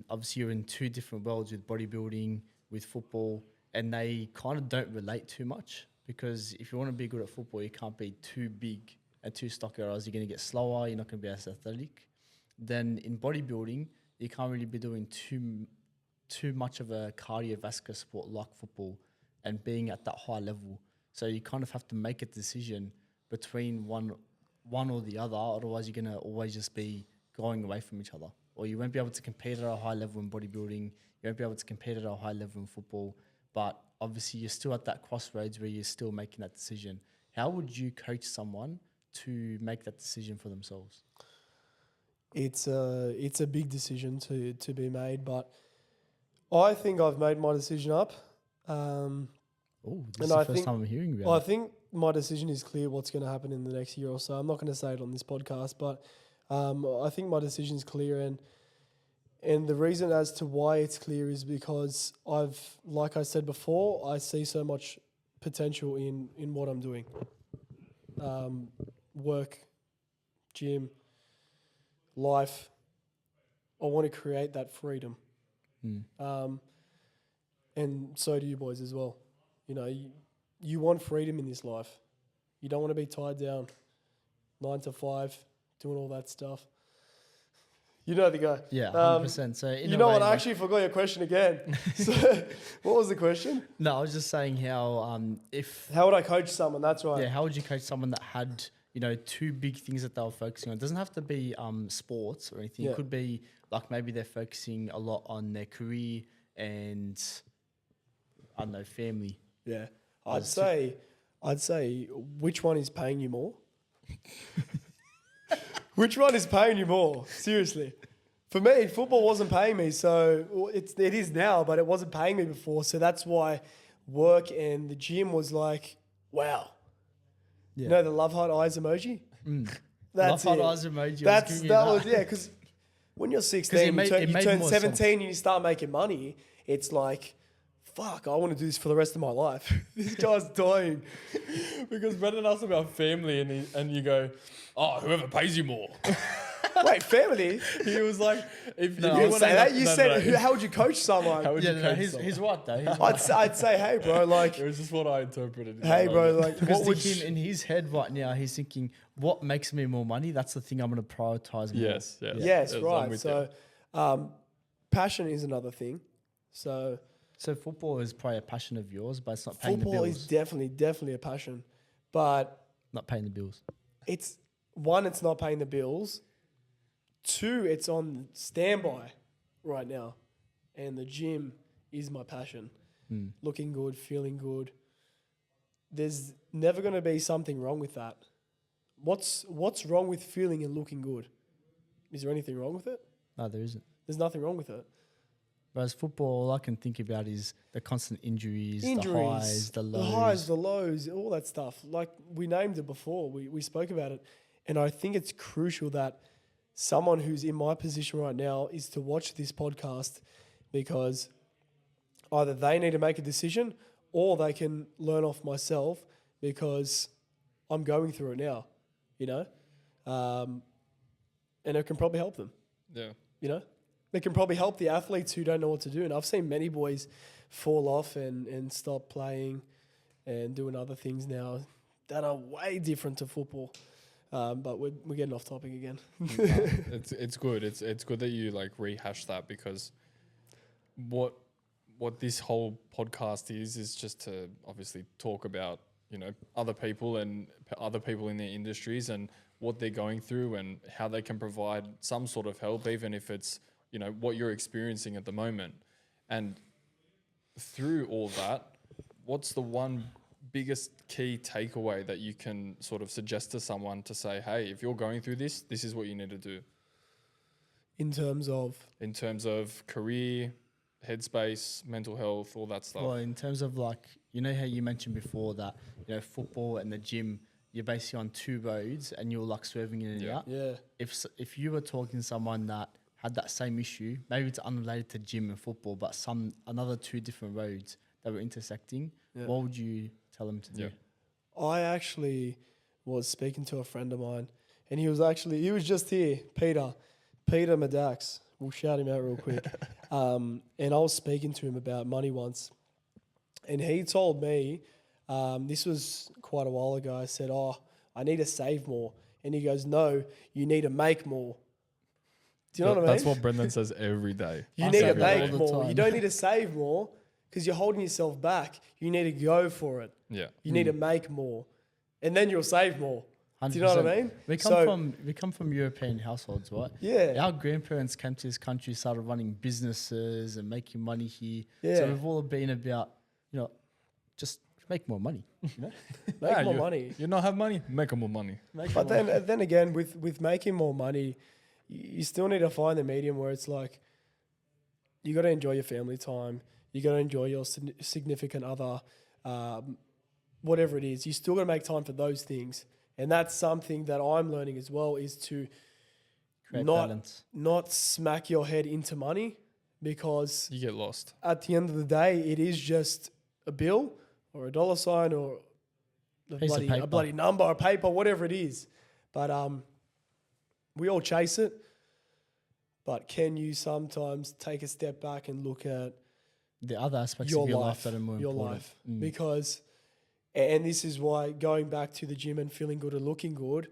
obviously you're in 2 different worlds with bodybuilding, with football, and they kind of don't relate too much, because if you want to be good at football, you can't be too big and too stocky, or else you're going to get slower, you're not going to be as athletic. Then in bodybuilding, you can't really be doing too much of a cardiovascular sport like football and being at that high level. So you kind of have to make a decision between one or the other, otherwise you're going to always just be going away from each other. Or you won't be able to compete at a high level in bodybuilding, you won't be able to compete at a high level in football, but obviously you're still at that crossroads where you're still making that decision. how would you coach someone to make that decision for themselves? It's a big decision to be made, but I think I've made my decision up. Oh, this And is the I first think- time I'm hearing I about it. think my decision is clear what's going to happen in the next year or so. I'm not going to say it on this podcast, but I think my decision is clear. And the reason as to why it's clear is because like I said before, I see so much potential in what I'm doing. Work, gym, life. I want to create that freedom. And so do you boys as well. You know, you want freedom in this life. You don't want to be tied down 9 to 5, doing all that stuff. You know the guy. Yeah, 100%. So in You a know way, what? I like- actually forgot your question again. So, what was the question? No, I was just saying how if How would I coach someone? That's right. yeah, how would you coach someone that had, you know, two big things that they were focusing on? It doesn't have to be sports or anything. Yeah. It could be like maybe they're focusing a lot on their career and I don't know, family. Yeah. Oh, I'd say which one is paying you more? Which one is paying you more? Seriously. For me, football wasn't paying me, so it is now, but it wasn't paying me before. So that's why work and the gym was like, wow. Yeah. You know the love heart eyes emoji? That's Love it. heart eyes emoji. Because when you're 16, made- you it made turn more 17 sense. and you start making money, it's like, fuck, I want to do this for the rest of my life. This guy's dying. Because Brendon asked about family and you go, oh, whoever pays you more. Wait, family? He was like, if You you didn't wanna say that. know- You no, said, no, how would you coach someone? how would Yeah, you no, coach he's someone? what though? He's I'd say, hey, bro, like, It was just what I interpreted. in hey, that bro, moment. like, Because what to would him in his head right now, he's thinking, what makes me more money? That's the thing I'm going to prioritize more. Yes, yes. Yes, I'm right. with So, passion is another thing. So, So football is probably a passion of yours, but it's not paying the football bills. is definitely a passion, but Not paying the bills. it's one, it's not paying the bills. Two, it's on standby right now, and the gym is my passion. Looking good, feeling good. There's never going to be something wrong with that. What's wrong with feeling and looking good? Is there anything wrong with it? No, there isn't. There's nothing wrong with it. Whereas football, all I can think about is the constant injuries, the highs, the lows. The highs, the lows, all that stuff. Like we named it before, we spoke about it. And I think it's crucial that someone who's in my position right now is to watch this podcast, because either they need to make a decision or they can learn off myself, because I'm going through it now, you know? And it can probably help them, Yeah. you know? It can probably help the athletes who don't know what to do. And I've seen many boys fall off and stop playing and doing other things now that are way different to football. But we're getting off topic again. It's good. It's good that you like rehash that, because what this whole podcast is just to obviously talk about, you know, other people and other people in their industries and what they're going through and how they can provide some sort of help, even if it's, you know, what you're experiencing at the moment. And through all that, what's the one biggest key takeaway that you can sort of suggest to someone to say, hey, if you're going through this, this is what you need to do? In terms of career, headspace, mental health, all that stuff. Well, in terms of like, you know how you mentioned before that, you know, football and the gym, you're basically on two roads and you're like swerving in and Yeah. out. yeah. If you were talking to someone that had that same issue, maybe it's unrelated to gym and football, but another two different roads that were intersecting, Yeah. what would you tell them to do? Yeah. I actually was speaking to a friend of mine, and he was just here, Peter Madax. We'll shout him out real quick. And I was speaking to him about money once, and he told me, this was quite a while ago, I said, oh, I need to save more. And he goes, no, you need to make more. Do you know what I mean? That's what Brendon says every day. You I need say to that make all the more. time. You don't need to save more because you're holding yourself back. You need to go for it. Yeah. You need to make more, and then you'll save more. Do you know what I 100%. mean? We come from European households, right? Yeah. Our grandparents came to this country, started running businesses and making money here. Yeah. So we've all been about, you know, just Make more money. You know? Make more you, money. You not have money? Make more money. But then again, with making more money, you still need to find the medium where it's like you got to enjoy your family time. You got to enjoy your significant other, whatever it is. You still got to make time for those things, and that's something that I'm learning as well is to Create not balance. not smack your head into money, because You get lost. at the end of the day, it is just a bill or a dollar sign or Piece of a paper. bloody number or paper, whatever it is. But we all chase it. But can you sometimes take a step back and look at The other aspects your of your life, life that are more your important. life? Because, and this is why going back to the gym and feeling good and looking good,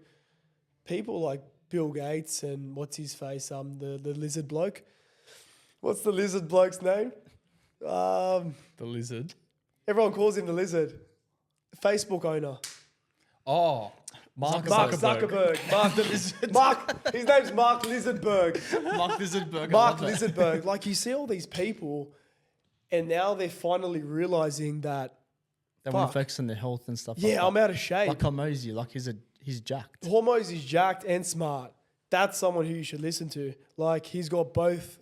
people like Bill Gates and what's his face, the lizard bloke. What's the lizard bloke's name? The lizard. Everyone calls him the lizard. Facebook owner. Oh, Mark Mark Zuckerberg. Zuckerberg. Mark the lizard. Mark. His name's Mark Lizardberg. Mark Lizardberg. Mark Lizardberg. Like, you see all these people, and now they're finally realizing that, They want fuck. to focus on their health and stuff. yeah, like I'm out of shape. Like Mosey, like he's jacked. Hormones is jacked and smart. That's someone who you should listen to. Like, he's got both,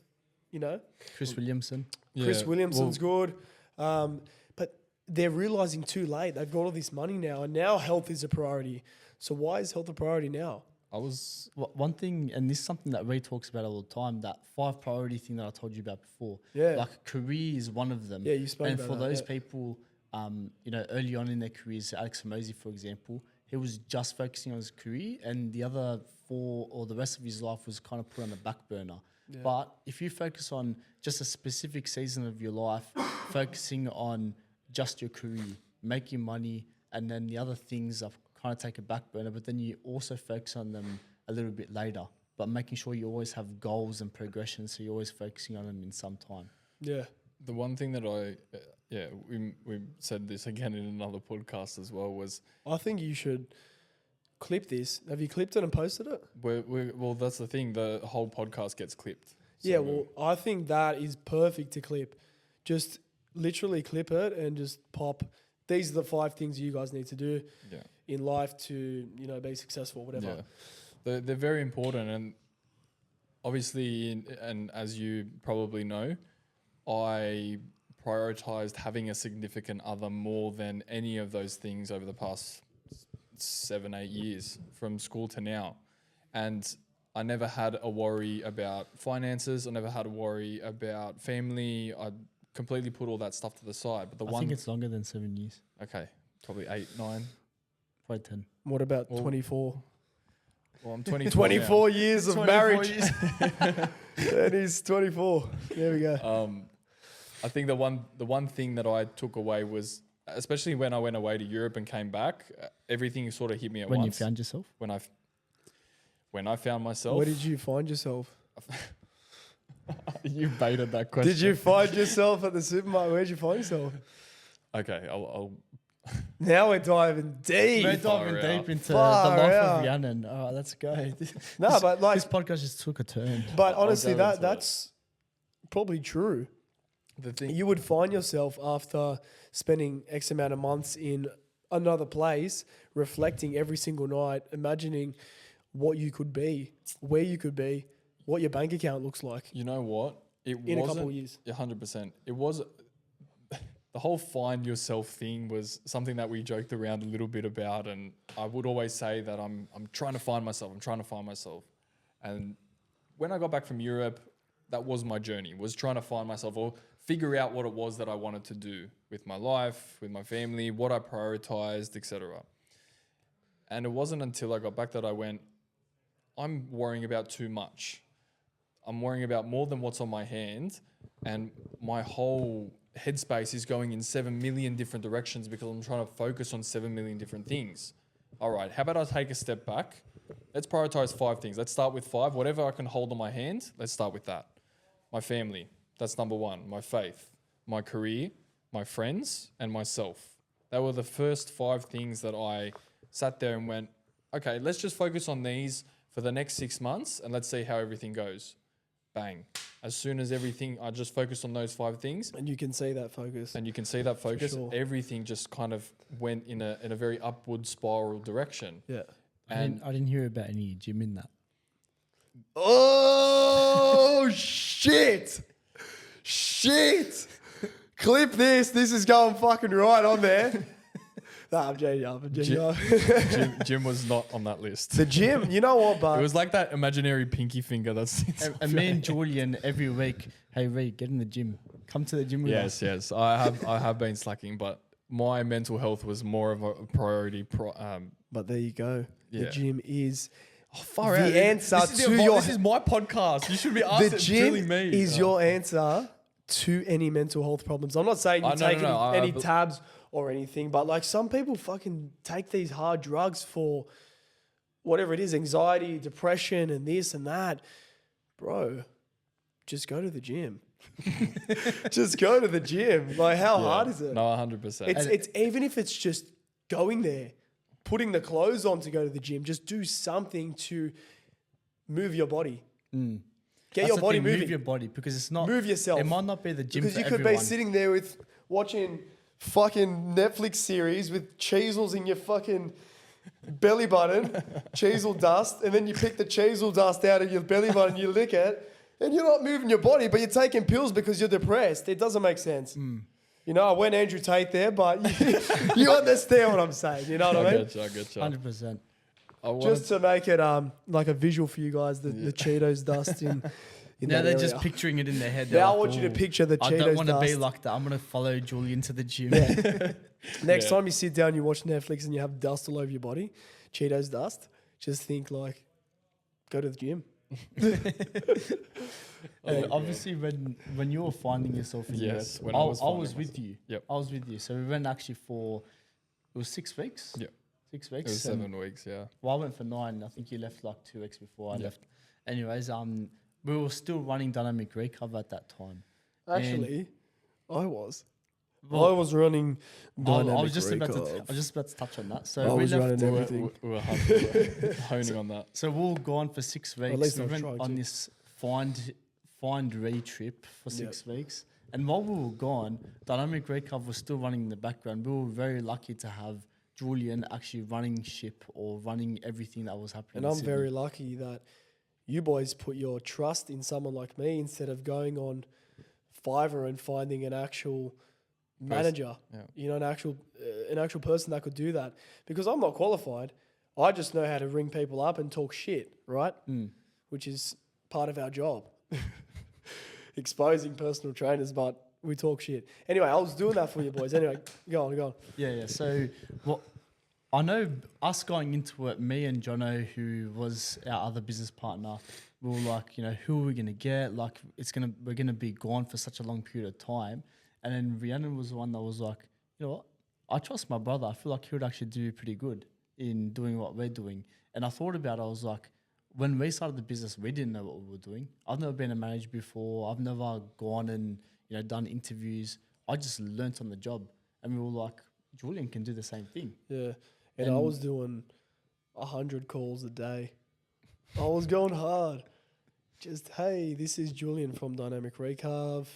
you know. Chris Williamson. Chris Yeah, Williamson's good. But they're realizing too late. They've got all this money now, and now health is a priority. So why is health a priority now? I was. One thing, and this is something that Ray talks about all the time, that 5 priority thing that I told you about before. Yeah. Like career is one of them. Yeah, you spoke And about for that, those yeah. people, you know, early on in their careers, Alex Mosey, for example, he was just focusing on his career, and the other 4 or the rest of his life was kind of put on the back burner. Yeah. But if you focus on just a specific season of your life, focusing on just your career, making money, and then the other things are kind of take a back burner, but then you also focus on them a little bit later, but making sure you always have goals and progression, so you're always focusing on them in some time. Yeah. The one thing that we said this again in another podcast as well was I think you should clip this. Have you clipped it and posted it? well, that's the thing. The whole podcast gets clipped. Yeah, So well, I think that is perfect to clip. Just literally clip it and just pop. These are the 5 things you guys need to do yeah, in life to, you know, be successful, whatever. yeah, they're very important, and obviously, and as you probably know, I prioritized having a significant other more than any of those things over the past 7-8 years from school to now. And I never had a worry about finances. I never had a worry about family. I completely put all that stuff to the side. But I think it's longer than 7 years, okay, probably 8, 9. probably 10. What about Well, 24? Well, I'm 24 24 years of 24 marriage. years. And he's 24. There we go. now. I think the one thing that I took away was, especially when I went away to Europe and came back, everything sort of hit me at When once. you found yourself? When I found myself. Where did you find yourself? You baited that question. Did you find yourself at the supermarket? Where'd you find yourself? Okay, I'll Now we're diving deep. We're Far diving out. deep into the Far life out. of Rianon. All right, let's go. No, but like, This podcast just took a turn. but I'll honestly, go into it. that's probably true. the thing. You would find yourself after spending X amount of months in another place, reflecting every single night, imagining what you could be, where you could be, what your bank account looks like You know what? It in a wasn't couple of years. 100%. It was the whole find yourself thing was something that we joked around a little bit about, and I would always say that I'm trying to find myself. I'm trying to find myself, and when I got back from Europe, that was my journey. Was trying to find myself or figure out what it was that I wanted to do with my life, with my family, what I prioritized, etc. And it wasn't until I got back that I went, I'm worrying about too much. I'm worrying about more than what's on my hand, and my whole headspace is going in 7 million different directions because I'm trying to focus on 7 million different things. All right, how about I take a step back? Let's prioritize 5 things. Let's start with 5. Whatever I can hold on my hand, let's start with that. My family, that's number 1. My faith, my career, my friends, and myself. They were the first 5 things that I sat there and went, okay, let's just focus on these for the next 6 months and let's see how everything goes. Bang. As soon as everything, I just focused on those 5 things, And you can see that focus. and you can see that focus. sure. Everything just kind of went in a very upward spiral direction. Yeah. And I didn't hear about any gym in that. Oh, shit. Shit. Clip this. This is going fucking right on there. Nah, I'm joking. gym was not on that list. The gym, you know what, but It was like that imaginary pinky finger that's. And me and Julian every week, hey Ray, get in the gym. Come to the gym with us. Yes. I have been slacking, but my mental health was more of a priority. but there you go. Yeah. The gym is Far the out. answer This is to your. your This is my podcast. You should be the asking gym me. is your answer to any mental health problems. I'm not saying you No, take no, any tabs or anything, but like some people fucking take these hard drugs for whatever it is, anxiety, depression, and this and that. Bro, just go to the gym. Just go to the gym. Like, how hard is it? No, 100%. It's even if it's just going there, putting the clothes on to go to the gym, just do something to move your body. Get That's your the body thing, moving. Move your body because it's not. Move yourself. It might not be the gym Because for you could everyone. be sitting there with watching fucking Netflix series with cheesels in your fucking belly button, cheesel dust, and then you pick the cheesel dust out of your belly button, you lick it, and you're not moving your body, but you're taking pills because you're depressed. It doesn't make sense. You know, I went Andrew Tate there, but you understand what I'm saying. You know what I mean? I get you. 100%. Just to make it like a visual for you guys, the Cheetos dust in Now that they're area. just picturing it in their head. Now They're I like, want you to "Ooh, picture the I Cheetos don't want to be dust." like that. I'm going to follow Julian to the gym. Next time you sit down, you watch Netflix, and you have dust all over your body, Cheetos dust. Just think like, go to the gym. Obviously, when you were finding yourself in Yes, Europe, when I I was was finding with you. Yep. I was with you. So we went actually for, it was 6 weeks. Yeah. 6 It weeks. was and- 7 weeks, yeah. Well, I went for 9. I think you left like 2 weeks before I Yeah. left. Anyways, we were still running dynamic recover at that time. Actually, I was. Well, I was running I dynamic was just about recurve. to touch on that. So I we was left. running We were, everything. we were honing on that. So we were gone for 6 weeks. least We I was went trying on to. this find re trip for 6 weeks. And while we were gone, dynamic recover was still running in the background. We were very lucky to have Julian actually running ship or running everything that was happening. And in I'm Sydney. very lucky that you boys put your trust in someone like me instead of going on Fiverr and finding an actual manager. yeah. You know, an actual person that could do that. Because I'm not qualified. I just know how to ring people up and talk shit, right? Which is part of our job. Exposing personal trainers, but we talk shit. Anyway, I was doing that for you boys. Anyway, go on. Yeah. So, I know us going into it, me and Jono, who was our other business partner, we were like, who are we gonna get? Like, we're gonna be gone for such a long period of time. And then Rianon was the one that was like, you know what? I trust my brother. I feel like he would actually do pretty good in doing what we're doing. And I thought about it. I was like, when we started the business, we didn't know what we were doing. I've never been a manager before. I've never gone and done interviews. I just learnt on the job, and we were like, Julian can do the same thing. Yeah. And I was doing 100 calls a day. I was going hard. Just, hey, this is Julian from Dynamic Recurve.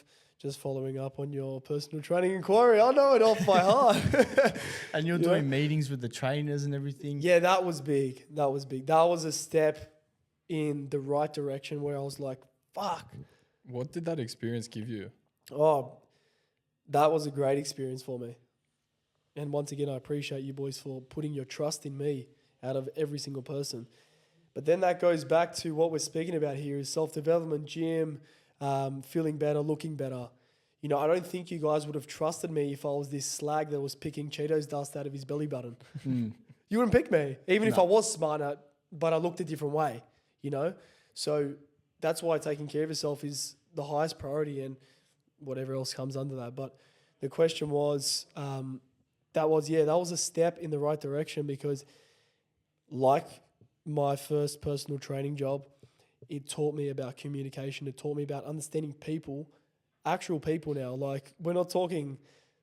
Just following up on your personal training inquiry. I know it off by heart. And you're doing meetings with the trainers and everything. Yeah, that was big. That was a step in the right direction where I was like, fuck. What did that experience give you? Oh, that was a great experience for me. And once again, I appreciate you boys for putting your trust in me out of every single person. But then that goes back to what we're speaking about here is self-development, gym, feeling better, looking better. I don't think you guys would have trusted me if I was this slag that was picking Cheetos dust out of his belly button. You wouldn't pick me, even if I was smarter, but I looked a different way, So that's why taking care of yourself is the highest priority and whatever else comes under that. But the question was, that was a step in the right direction because like my first personal training job, it taught me about communication. It taught me about understanding people, actual people now. Like we're not talking,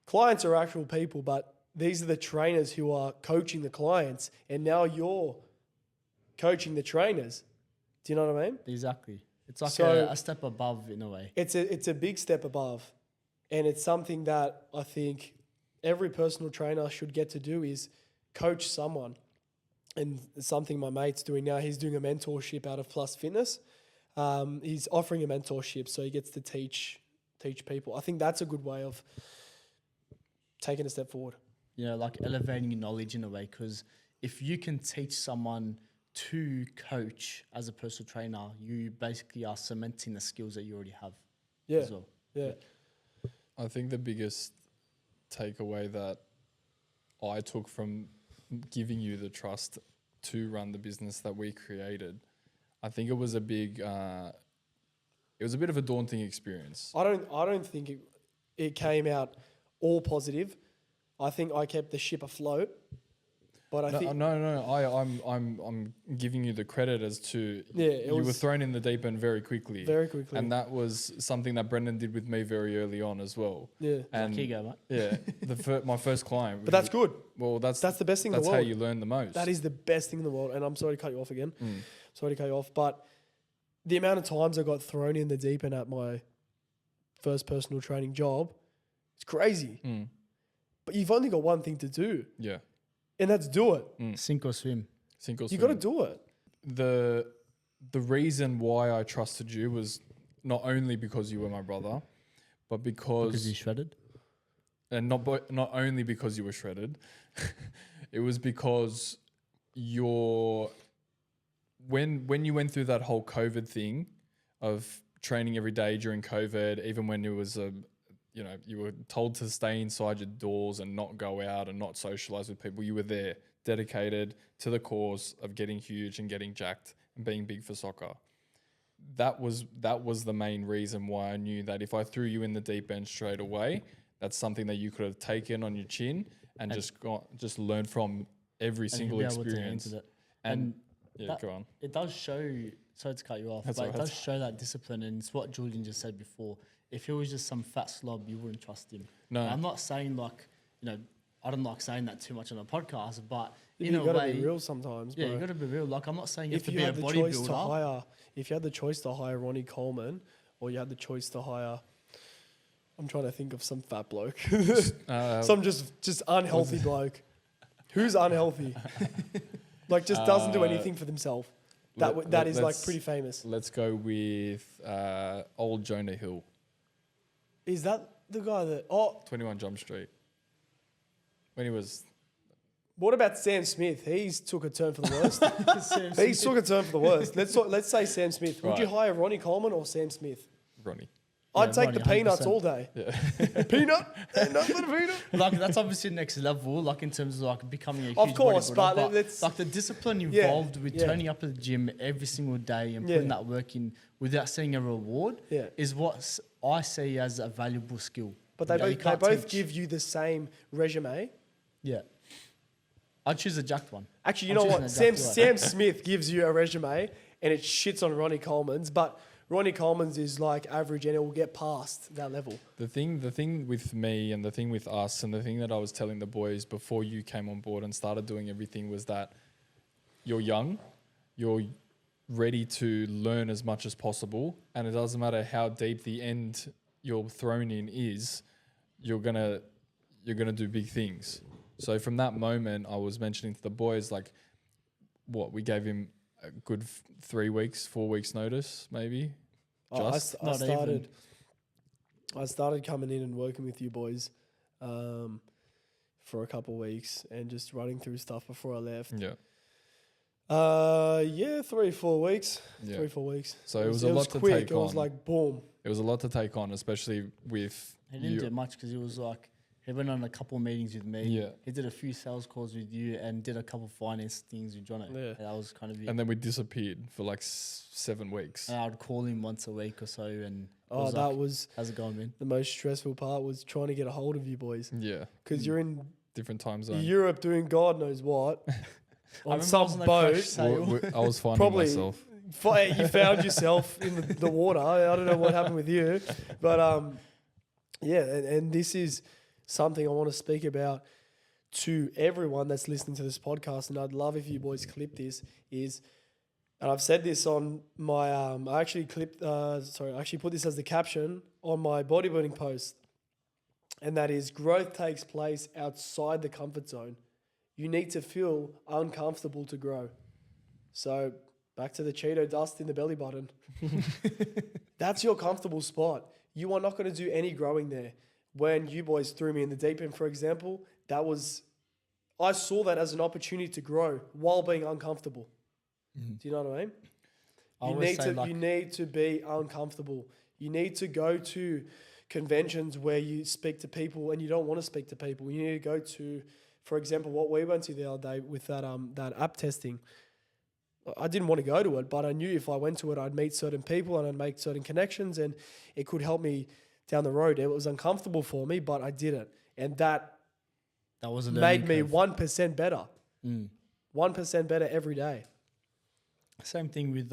clients are actual people, but these are the trainers who are coaching the clients and now you're coaching the trainers. Do you know what I mean? Exactly. It's like So- a step above in a way. It's a big step above, and it's something that I think every personal trainer should get to do is coach someone. And it's something my mate's doing now. He's doing a mentorship out of Plus Fitness. He's offering a mentorship, so he gets to teach people. I think that's a good way of taking a step forward. You know, like elevating your knowledge in a way, because if you can teach someone to coach as a personal trainer, you basically are cementing the skills that you already have Yeah, as well. yeah. I think the biggest takeaway that I took from giving you the trust to run the business that we created, I think it was a big, it was a bit of a daunting experience. I don't think it came out all positive. I think I kept the ship afloat, but I think I'm giving you the credit as to it you were was thrown in the deep end very quickly. very quickly. And that was something that Brendon did with me very early on as well. Yeah, And Here you go, mate. yeah, my first client. but that's good. Well, that's That's the best thing in that's the how world. you learn the most. That is the best thing in the world. And I'm sorry to cut you off again. Sorry to cut you off, but the amount of times I got thrown in the deep end at my first personal training job, it's crazy. Mm. But you've only got one thing to do, Yeah. and that's do it. Sink or swim. Sink or You swim. got to do it. The reason why I trusted you was not only because you were my brother, but Because you shredded. and not only because you were shredded, it was because when you went through that whole COVID thing of training every day during COVID, even when it was you were told to stay inside your doors and not go out and not socialize with people, you were there, dedicated to the cause of getting huge and getting jacked and being big for soccer. That was the main reason why I knew that if I threw you in the deep end straight away, that's something that you could have taken on your chin and just learn from every single And you'll be able to experience. handle it. And that- yeah, go on. It does show, sorry to cut you off, That's but all it right. does show that discipline, and it's what Julian just said before. If he was just some fat slob, you wouldn't trust him. No. And I'm not saying I don't like saying that too much on a podcast, but in You a got to way, be real sometimes, bro. yeah, you got to be real. Like, I'm not saying you have If to you be a had the choice to bodybuilder. hire, if you had the choice to hire Ronnie Coleman, or you had the choice to hire, I'm trying to think of some fat bloke, some just unhealthy bloke. Who's unhealthy? Like just doesn't do anything for themselves. That is like pretty famous. Let's go with old Jonah Hill, Is that the guy that? Oh, 21 Jump Street. When he was what about Sam Smith? He's took a turn for the worst. Sam He's took a turn for the worst. Let's say Sam Smith. Would you Right. hire Ronnie Coleman or Sam Smith? Ronnie. I'd take Ronnie, the peanuts 100%. all day. Yeah. Peanut? Ain't nothing but a peanut. Like, that's obviously next level, like in terms of like becoming a huge Of course, bodybuilder, but let's- like the discipline Yeah, involved with yeah. turning up at the gym every single day and Yeah. putting that work in without seeing a reward Yeah. is what I see as a valuable skill. But that they you both, can't they both teach. give you the same resume. Yeah. I'd choose a jacked one. Actually, you I'm know choosing what? a Sam, jacked Sam Smith gives you a resume and it shits on Ronnie Coleman's, but Ronnie Coleman's is like average and it will get past that level. The thing with me and the thing with us and the thing that I was telling the boys before you came on board and started doing everything was that you're young, you're ready to learn as much as possible, and it doesn't matter how deep the end you're thrown in is, you're gonna do big things. So from that moment, I was mentioning to the boys, like, we gave him a good 3 weeks, 4 weeks notice, maybe. I Not started coming in and working with you boys for a couple of weeks and just running through stuff before I left. Yeah. 3-4 weeks. Yeah. 3-4 weeks. So it was a lot to quick. take It was on. like boom. It was a lot to take on, especially with He didn't you. do much because he was like, he went on a couple of meetings with me. Yeah. He did a few sales calls with you and did a couple of finance things with Jono. Yeah. And that was kind of it. And then we disappeared for like 7 weeks. And I'd call him once a week or so and Oh, was that like, was how's it going, man? the most stressful part was trying to get a hold of you boys Yeah. because you're in Different time zone. Europe doing God knows what on remember I some was on a boat. crash sale. I was finding Probably myself. You found yourself in the water. I don't know what happened with you, but yeah, and this is something I want to speak about to everyone that's listening to this podcast, and I'd love if you boys clip this. Is and I've said this on my, I actually put this as the caption on my bodybuilding post. And that is, growth takes place outside the comfort zone. You need to feel uncomfortable to grow. So back to the Cheeto dust in the belly button. That's your comfortable spot. You are not going to do any growing there. When you boys threw me in the deep end, for example, I saw that as an opportunity to grow while being uncomfortable. Do you know what I mean? You need to be uncomfortable. You need to go to conventions where you speak to people and you don't want to speak to people. You need to go to, for example, what we went to the other day with that app testing. I didn't want to go to it, but I knew if I went to it, I'd meet certain people and I'd make certain connections and it could help me down the road. It was uncomfortable for me, but I did it. And that was made me 1% better. 1% better every day. Same thing with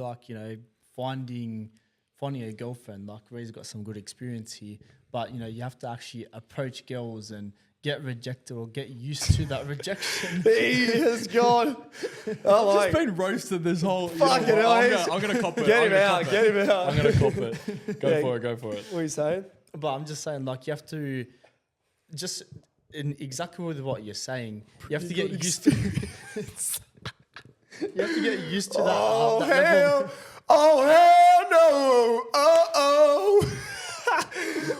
finding a girlfriend. Like Ray's got some good experience here, but you have to actually approach girls and get rejected or get used to that rejection. He has gone. Just been roasted this whole. Fucking hell. I'm gonna cop it. Get him out. I'm gonna cop it. Go for it. What are you saying? But I'm just saying, you have to just in exactly with what you're saying. You have to get used to. You have to get used to that. Oh that hell! Oh hell no! Oh.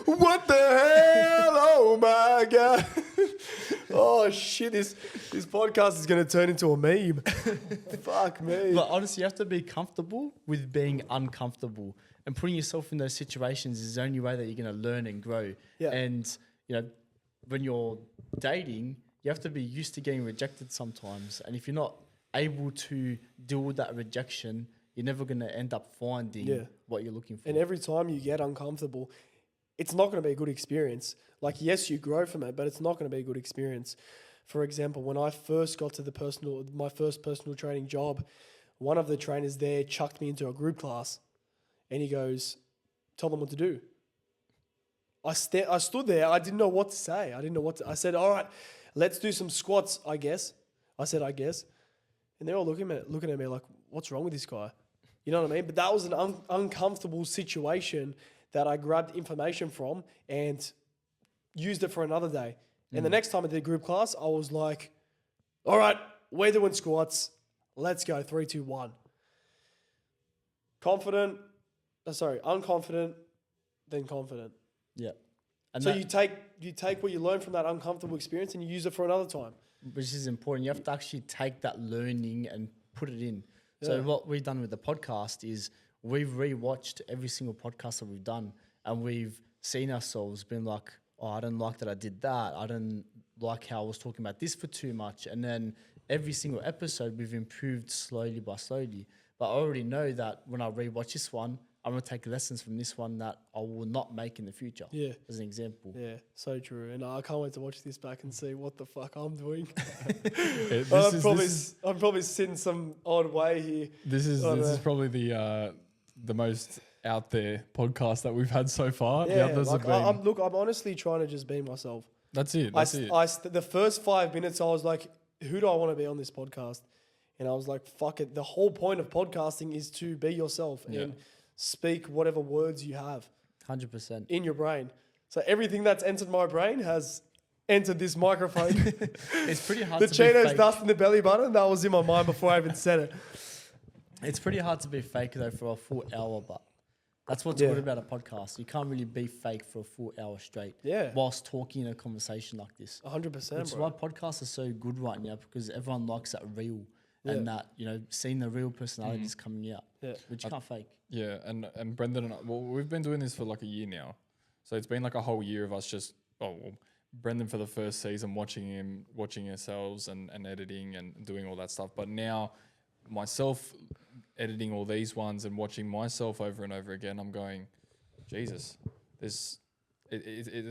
What the hell? Oh my god! Oh shit! This podcast is gonna turn into a meme. Fuck me. But honestly, you have to be comfortable with being uncomfortable, and putting yourself in those situations is the only way that you're gonna learn and grow. Yeah. And when you're dating, you have to be used to getting rejected sometimes, and if you're not able to deal with that rejection, you're never gonna end up finding what you're looking for. And every time you get uncomfortable, it's not going to be a good experience. Yes, you grow from it, but it's not going to be a good experience. For example, when I first got to my first personal training job, one of the trainers there chucked me into a group class and he goes, tell them what to do. I stood there. I didn't know what to say. I said, all right, let's do some squats, I guess. I said, I guess. And they're all looking at me like, what's wrong with this guy? You know what I mean? But that was an uncomfortable situation that I grabbed information from and used it for another day. And the next time I did group class, I was like, all right, we're doing squats. Let's go. 3, 2, 1. Unconfident, then confident. Yeah. And so you take what you learn from that uncomfortable experience and you use it for another time. Which is important. You have to actually take that learning and put it in. So what we've done with the podcast is we've rewatched every single podcast that we've done, and we've seen ourselves being like, oh, I don't like that I did that. I don't like how I was talking about this for too much. And then every single episode we've improved slowly by slowly. But I already know that when I rewatch this one, I'm going to take lessons from this one that I will not make in the future. Yeah. As an example. Yeah, so true. And I can't wait to watch this back and see what the fuck I'm doing. I'm probably sitting some odd way here. This is probably the most out there podcast that we've had so far. Yeah, the others have been... I'm honestly trying to just be myself. That's it. The first 5 minutes, I was like, who do I want to be on this podcast? And I was like, fuck it. The whole point of podcasting is to be yourself and speak whatever words you have. 100%. In your brain. So everything that's entered my brain has entered this microphone. It's pretty hard to be fake. The Cheetos dust in the belly button, that was in my mind before I even said it. It's pretty hard to be fake though for a full hour, but that's what's good about a podcast. You can't really be fake for a full hour straight. Yeah. Whilst talking in a conversation like this. 100%. Which is why podcasts are so good right now, because everyone likes that real and that, seeing the real personalities coming out. Yeah. Which you can't fake. Yeah, and Brendon and I, we've been doing this for like a year now. So it's been like a whole year of us just, Brendon for the first season, watching ourselves and editing and doing all that stuff. But now myself editing all these ones and watching myself over and over again, I'm going, Jesus, there's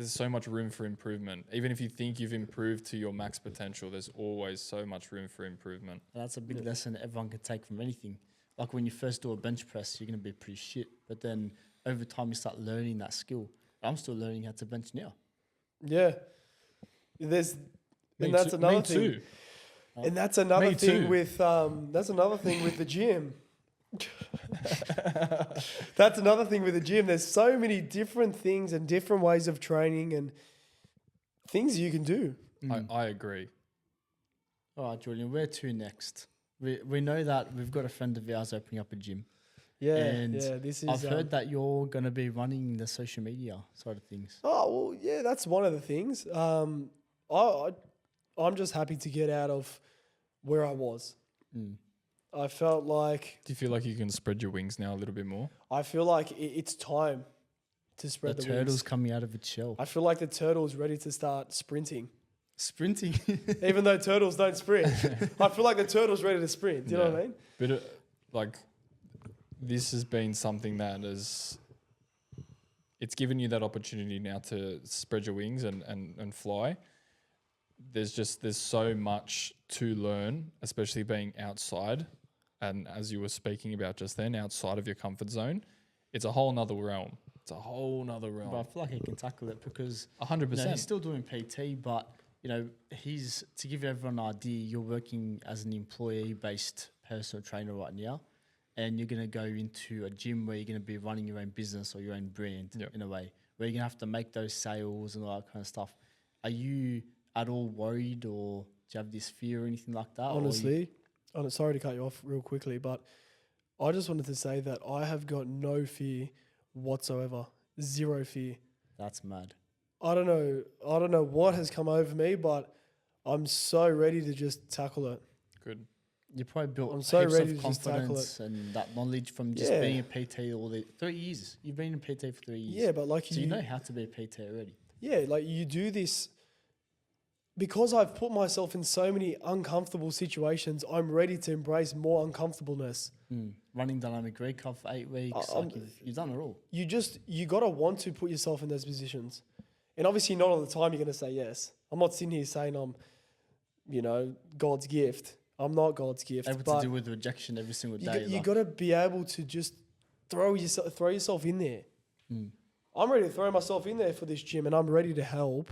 so much room for improvement. Even if you think you've improved to your max potential, there's always so much room for improvement. And that's a big lesson that everyone can take from anything. Like when you first do a bench press, you're going to be pretty shit. But then over time, you start learning that skill. I'm still learning how to bench now. Yeah. That's another thing. Too. And that's another thing with the gym. That's another thing with the gym. There's so many different things and different ways of training and things you can do. I agree. All right, Julian, where to next? We know that we've got a friend of ours opening up a gym. Yeah, And this is. I've heard that you're going to be running the social media side of things. Oh well, yeah, that's one of the things. I'm just happy to get out of where I was. I felt like Do you feel like you can spread your wings now a little bit more? it's time to spread The the turtle's wings. coming out of its shell. I feel like the turtle's ready to start sprinting. Sprinting. Even though turtles don't sprint, I feel like the turtle's ready to sprint. Do you know what I mean? But like, this has been something that it's given you that opportunity now to spread your wings and fly. There's so much to learn, especially being outside. And as you were speaking about just then, outside of your comfort zone, it's a whole nother realm. It's a whole nother realm. But I feel like he can tackle it because 100%. he's still doing PT, but he's, to give everyone an idea, you're working as an employee-based personal trainer right now, and you're going to go into a gym where you're going to be running your own business or your own brand in a way, where you're going to have to make those sales and all that kind of stuff. Are you at all worried, or do you have this fear or anything like that? Honestly, sorry to cut you off real quickly, but I just wanted to say that I have got no fear whatsoever. Zero fear. That's mad. I don't know what has come over me, but I'm so ready to just tackle it. Good. You probably built I'm so heaps ready of to just tackle confidence and that knowledge from just Yeah. being a PT all the 3 years. You've been in PT for 3 years. Yeah, but like So you know how to be a PT already. Yeah, like you do this because I've put myself in so many uncomfortable situations. I'm ready to embrace more uncomfortableness. Running dynamic recurve for 8 weeks. Like you've done it all. You got to want to put yourself in those positions. And obviously not all the time you're going to say yes. I'm not sitting here saying I'm, God's gift. I'm not God's gift. Able but to deal with rejection every single day. you got to be able to just throw yourself in there. I'm ready to throw myself in there for this gym, and I'm ready to help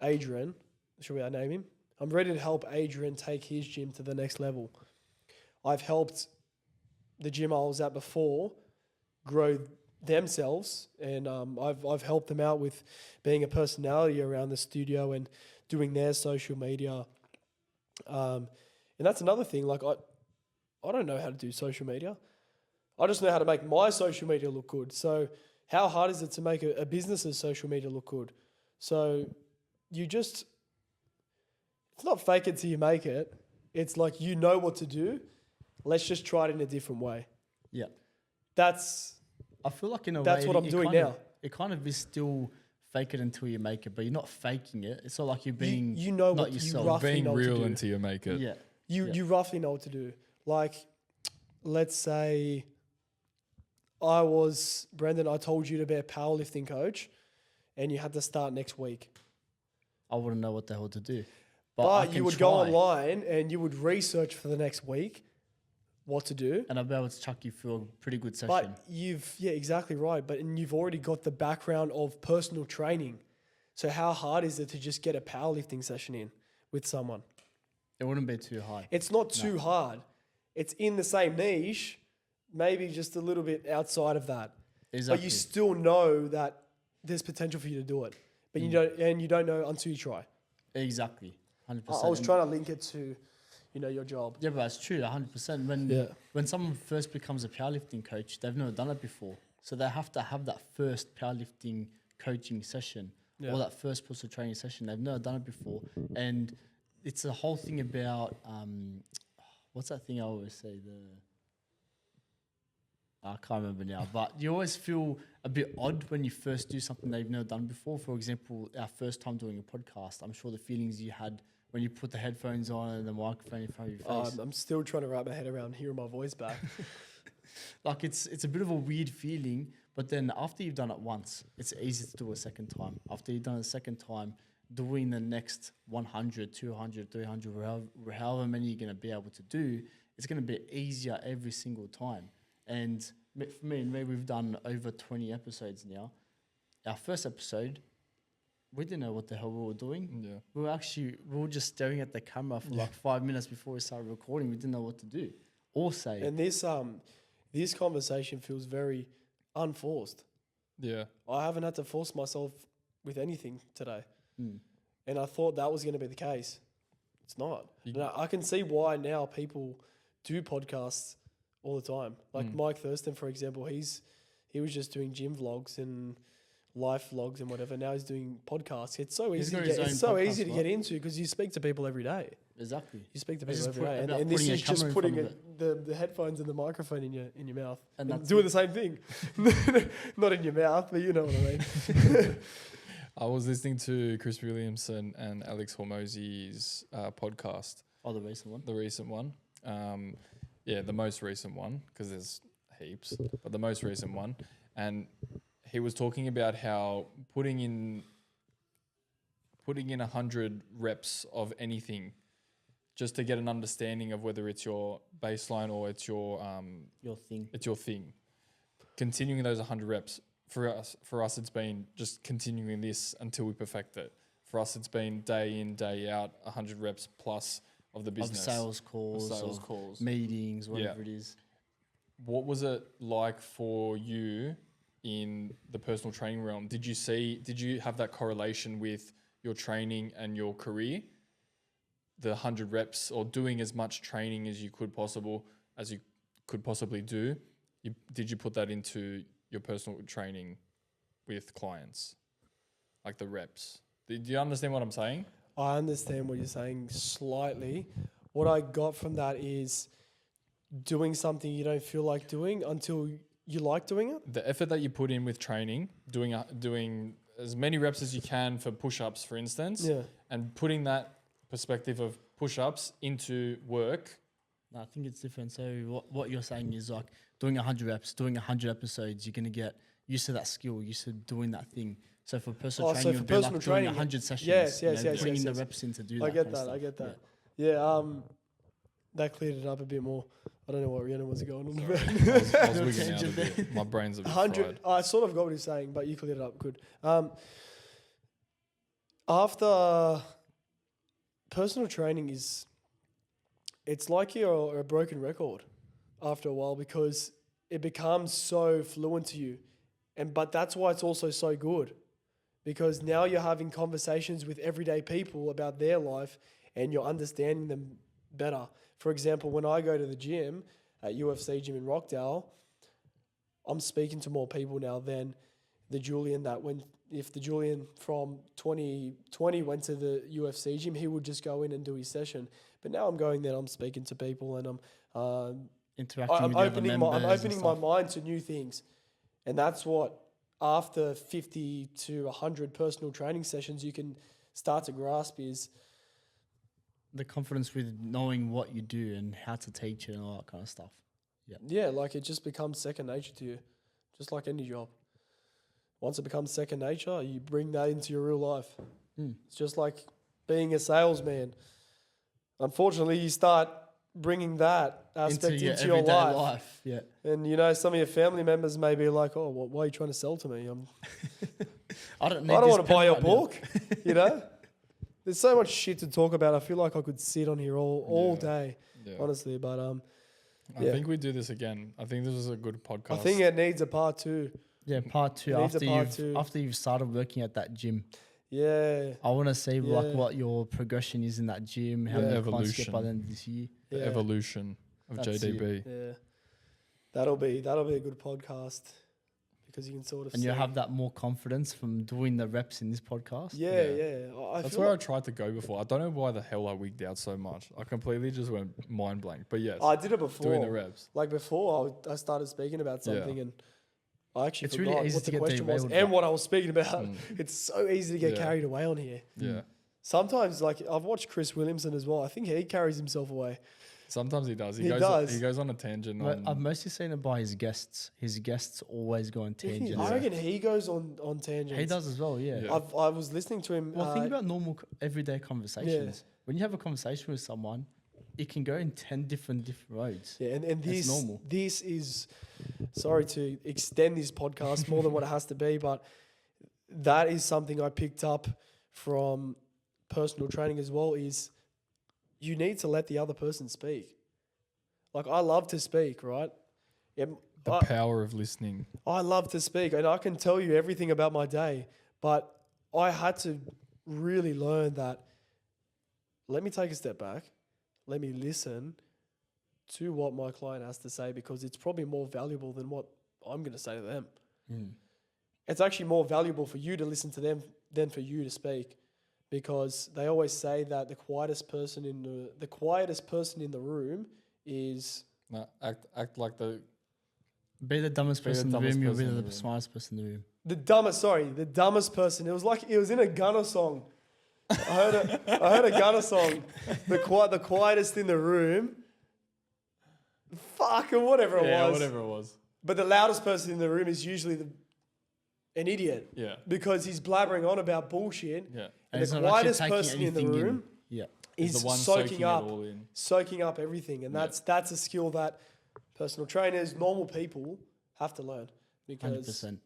Adrian. Should we name him? I'm ready to help Adrian take his gym to the next level. I've helped the gym I was at before grow themselves, and I've helped them out with being a personality around the studio and doing their social media. And that's another thing. Like I don't know how to do social media. I just know how to make my social media look good. So how hard is it to make a business's social media look good? So it's not fake it till you make it. It's like, you know what to do. Let's just try it in a different way. Yeah. I feel like in a way... That's what I'm doing now. It kind of is still fake it until you make it, but you're not faking it. It's not like you're being you know not what yourself. you roughly Being know what to real do. until you make it. Yeah. You roughly know what to do. Like, let's say Brendon, I told you to be a powerlifting coach and you had to start next week. I wouldn't know what the hell to do. But you would go online and you would research for the next week what to do. And I'll be able to chuck you through a pretty good session. But exactly right. And you've already got the background of personal training. So how hard is it to just get a powerlifting session in with someone? It wouldn't be too hard. It's not too hard. It's in the same niche, maybe just a little bit outside of that. Exactly. But you still know that there's potential for you to do it. But you don't know until you try. Exactly. 100%. I was trying to link it to, your job. Yeah, but it's true, 100%. When someone first becomes a powerlifting coach, they've never done it before. So they have to have that first powerlifting coaching session or that first personal training session. They've never done it before. And it's a whole thing about, what's that thing I always say? I can't remember now. But you always feel a bit odd when you first do something that you've never done before. For example, our first time doing a podcast, I'm sure the feelings you had when you put the headphones on and the microphone in front of your face. I'm still trying to wrap my head around hearing my voice back. Like it's a bit of a weird feeling, but then after you've done it once, it's easy to do a second time. After you've done it a second time, doing the next 100, 200, 300, however many you're going to be able to do, it's going to be easier every single time. And for me and Ray, we've done over 20 episodes now. Our first episode, we didn't know what the hell we were doing. Yeah. We were just staring at the camera for like 5 minutes before we started recording. We didn't know what to do. or say. And this conversation feels very unforced. Yeah. I haven't had to force myself with anything today. Mm. And I thought that was going to be the case. It's not. You- And I can see why now people do podcasts all the time. Like Mike Thurston, for example, he was just doing gym vlogs and life vlogs and whatever. Now he's doing podcasts. It's so He's easy. got To his get, own it's so podcast, easy to right? get into because you speak to people every day. Exactly. You speak to It's people just every day, about and this putting a is just camera in putting front of the headphones and the microphone in your mouth And and that's doing it. the same thing. Not in your mouth, but you know what I mean. I was listening to Chris Williamson and Alex Hormozy's podcast, Oh, the recent one. the recent one. The most recent one, because there's heaps, but the most recent one. And he was talking about how putting in 100 reps of anything just to get an understanding of whether it's your baseline or it's your thing. Continuing those 100 reps for us, it's been just continuing this until we perfect it. For us, it's been day in, day out, 100 reps plus of the business. Of sales calls, meetings, whatever it is. What was it like for you in the personal training realm? Did you have that correlation with your training and your career? The 100 reps or doing as much training as you could possibly do. Did you put that into your personal training with clients? Like the reps. Do you understand what I'm saying? I understand what you're saying slightly. What I got from that is doing something you don't feel like doing until you like doing it. The effort that you put in with training, doing as many reps as you can for push-ups, for instance, and putting that perspective of push-ups into work. No, I think it's different. So what you're saying is like doing 100 reps, doing 100 episodes, you're going to get used to that skill, used to doing that thing. So for personal training, you'd be like doing 100 sessions. Yes, putting in the reps in to do that. I get that. Yeah, that cleared it up a bit more. I don't know what Rianon was going on about. I was wigging out a bit. My brain's a bit 100. fried. I sort of got what he's saying, but you cleared it up good. After personal training it's like you're a broken record after a while because it becomes so fluent to you. But that's why it's also so good because now you're having conversations with everyday people about their life and you're understanding them better. For example, when I go to the gym at UFC gym in Rockdale, I'm speaking to more people now than the Julian if the Julian from 2020 went to the UFC gym, he would just go in and do his session. But now I'm going there, I'm speaking to people and I'm interacting with opening the other members my mind to new things. And that's what, after 50 to 100 personal training sessions, you can start to grasp is the confidence with knowing what you do and how to teach it and all that kind of stuff. Yeah, like it just becomes second nature to you, just like any job. Once it becomes second nature, you bring that into your real life. It's just like being a salesman. Unfortunately, you start bringing that aspect into your everyday life. Yeah. And, some of your family members may be like, oh, why are you trying to sell to me? I don't want to buy your book, There's so much shit to talk about. I feel like I could sit on here all day, honestly. But I think we do this again. I think this is a good podcast. I think it needs a part 2. Yeah, part 2 after you've started working at that gym. Yeah. I want to see like what your progression is in that gym, how many clients you get by the end of this year. The evolution of That's JDB. Yeah. That'll be a good podcast because you can sort of and see. you'll have that more confidence from doing the reps in this podcast. Yeah. That's where I tried to go before. I don't know why the hell I wigged out so much. I completely just went mind blank. But yes, I did it before. doing the reps. Like before, I started speaking about something and I actually It's forgot really easy what to the get question was derailed and what I was speaking about. Mm. It's so easy to get Yeah. carried away on here. Yeah. Sometimes, like I've watched Chris Williamson as well. I think he carries himself away. Sometimes he does. He does. He goes on a tangent. I've mostly seen it by his guests. His guests always go on tangents. I reckon he goes on tangents. He does as well, yeah. Yeah. I was listening to him. Well, think about normal everyday conversations. When you have a conversation with someone, it can go in 10 different roads. Yeah, and That's this normal. this is sorry to extend this podcast more than what it has to be, but that is something I picked up from personal training as well. Is you need to let the other person speak. Like, I love to speak, right? The power of listening. I love to speak, and I can tell you everything about my day, but I had to really learn that, let me take a step back, let me listen to what my client has to say, because it's probably more valuable than what I'm going to say to them. It's actually more valuable for you to listen to them than for you to speak, because they always say that the quietest person in the room is No, act like the Be the dumbest person in the dumbest room, you'll be person in the the room. smartest person in the room. the dumbest person. It was like it was in a Gunner song. I heard a Gunner song. The quietest in the room. Fucking whatever it was. whatever it was. But the loudest person in the room is usually an idiot. Yeah. Because he's blabbering on about bullshit. Yeah. And he's the not actually quietest taking person in the anything in. room Yeah. is the one soaking it up, all in. soaking up everything. And that's a skill that personal trainers, normal people have to learn, because 100%.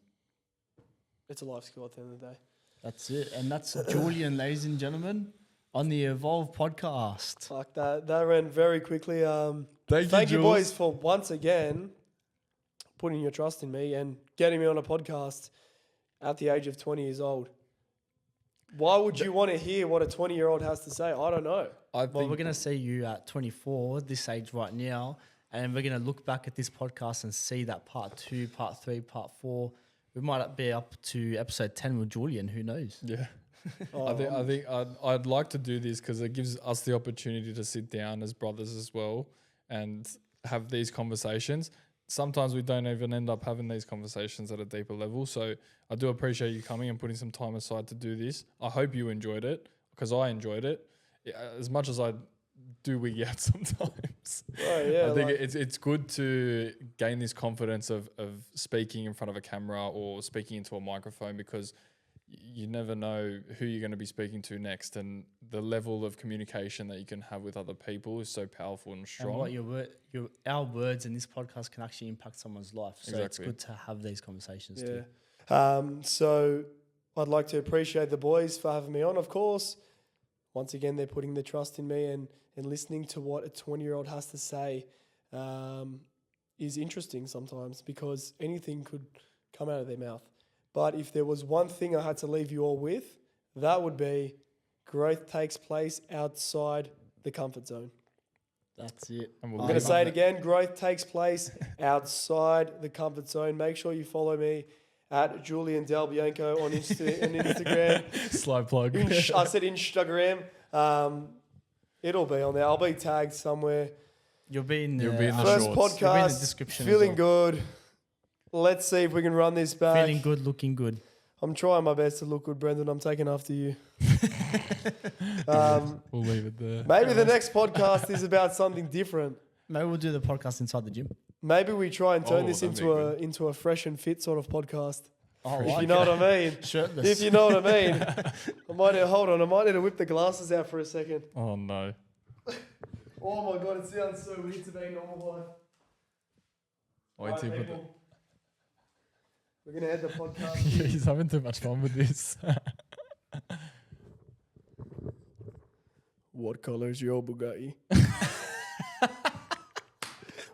it's a life skill at the end of the day. That's it. And that's Julian, ladies and gentlemen, on the Evolv podcast. Fuck that ran very quickly. Thank You Jules. boys for once again putting your trust in me and getting me on a podcast at the age of 20 years old. Why would you want to hear what a 20-year-old has to say? I don't know. Well, we're going to see you at 24, this age right now, and we're going to look back at this podcast and see that part 2, part 3, part 4. We might be up to episode 10 with Julian. Who knows? Yeah. I think I'd like to do this because it gives us the opportunity to sit down as brothers as well and have these conversations. Sometimes we don't even end up having these conversations at a deeper level. So I do appreciate you coming and putting some time aside to do this. I hope you enjoyed it, because I enjoyed it as much as I do wig out sometimes. Oh, yeah, I think it's good to gain this confidence of speaking in front of a camera or speaking into a microphone, because you never know who you're going to be speaking to next, and the level of communication that you can have with other people is so powerful and strong. And what our words in this podcast can actually impact someone's life. So it's Exactly. good to have these conversations Yeah. too. So I'd like to appreciate the boys for having me on, of course. Once again, they're putting their trust in me, and listening to what a 20-year-old has to say is interesting sometimes, because anything could come out of their mouth. But if there was one thing I had to leave you all with, that would be growth takes place outside the comfort zone. That's it. And I'm going to say it again. Growth takes place outside the comfort zone. Make sure you follow me at Julian Bianco on Instagram. Slow plug. I said Instagram. It'll be on there. I'll be tagged somewhere. You'll be in the, You'll be in the First shorts. You'll be in the podcast. description as Feeling well. good. Let's see if we can run this back. Feeling good, looking good. I'm trying my best to look good, Brendon. I'm taking after you. We'll leave it there. Maybe the next podcast is about something different. Maybe we'll do the podcast inside the gym. Maybe we try and turn this that'd be into a fresh and fit sort of podcast. Oh, If you know what I mean. Shirtless. If you know what I mean. I might need to whip the glasses out for a second. Oh no. Oh my god, it sounds so weird to be in normal life. Wait Right, till you put people. We're gonna end the podcast. He's having too much fun with this. What color is your Bugatti?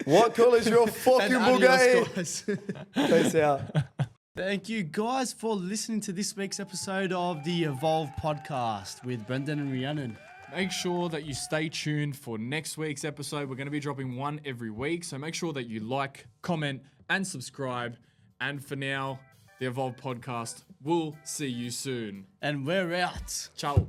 What color is your fucking Bugatti? Guys. Peace out. Thank you guys for listening to this week's episode of the Evolv podcast with Brendon and Rianon. Make sure that you stay tuned for next week's episode. We're going to be dropping one every week. So make sure that you like, comment, and subscribe. And for now, the Evolv podcast. We'll see you soon. And we're out. Ciao.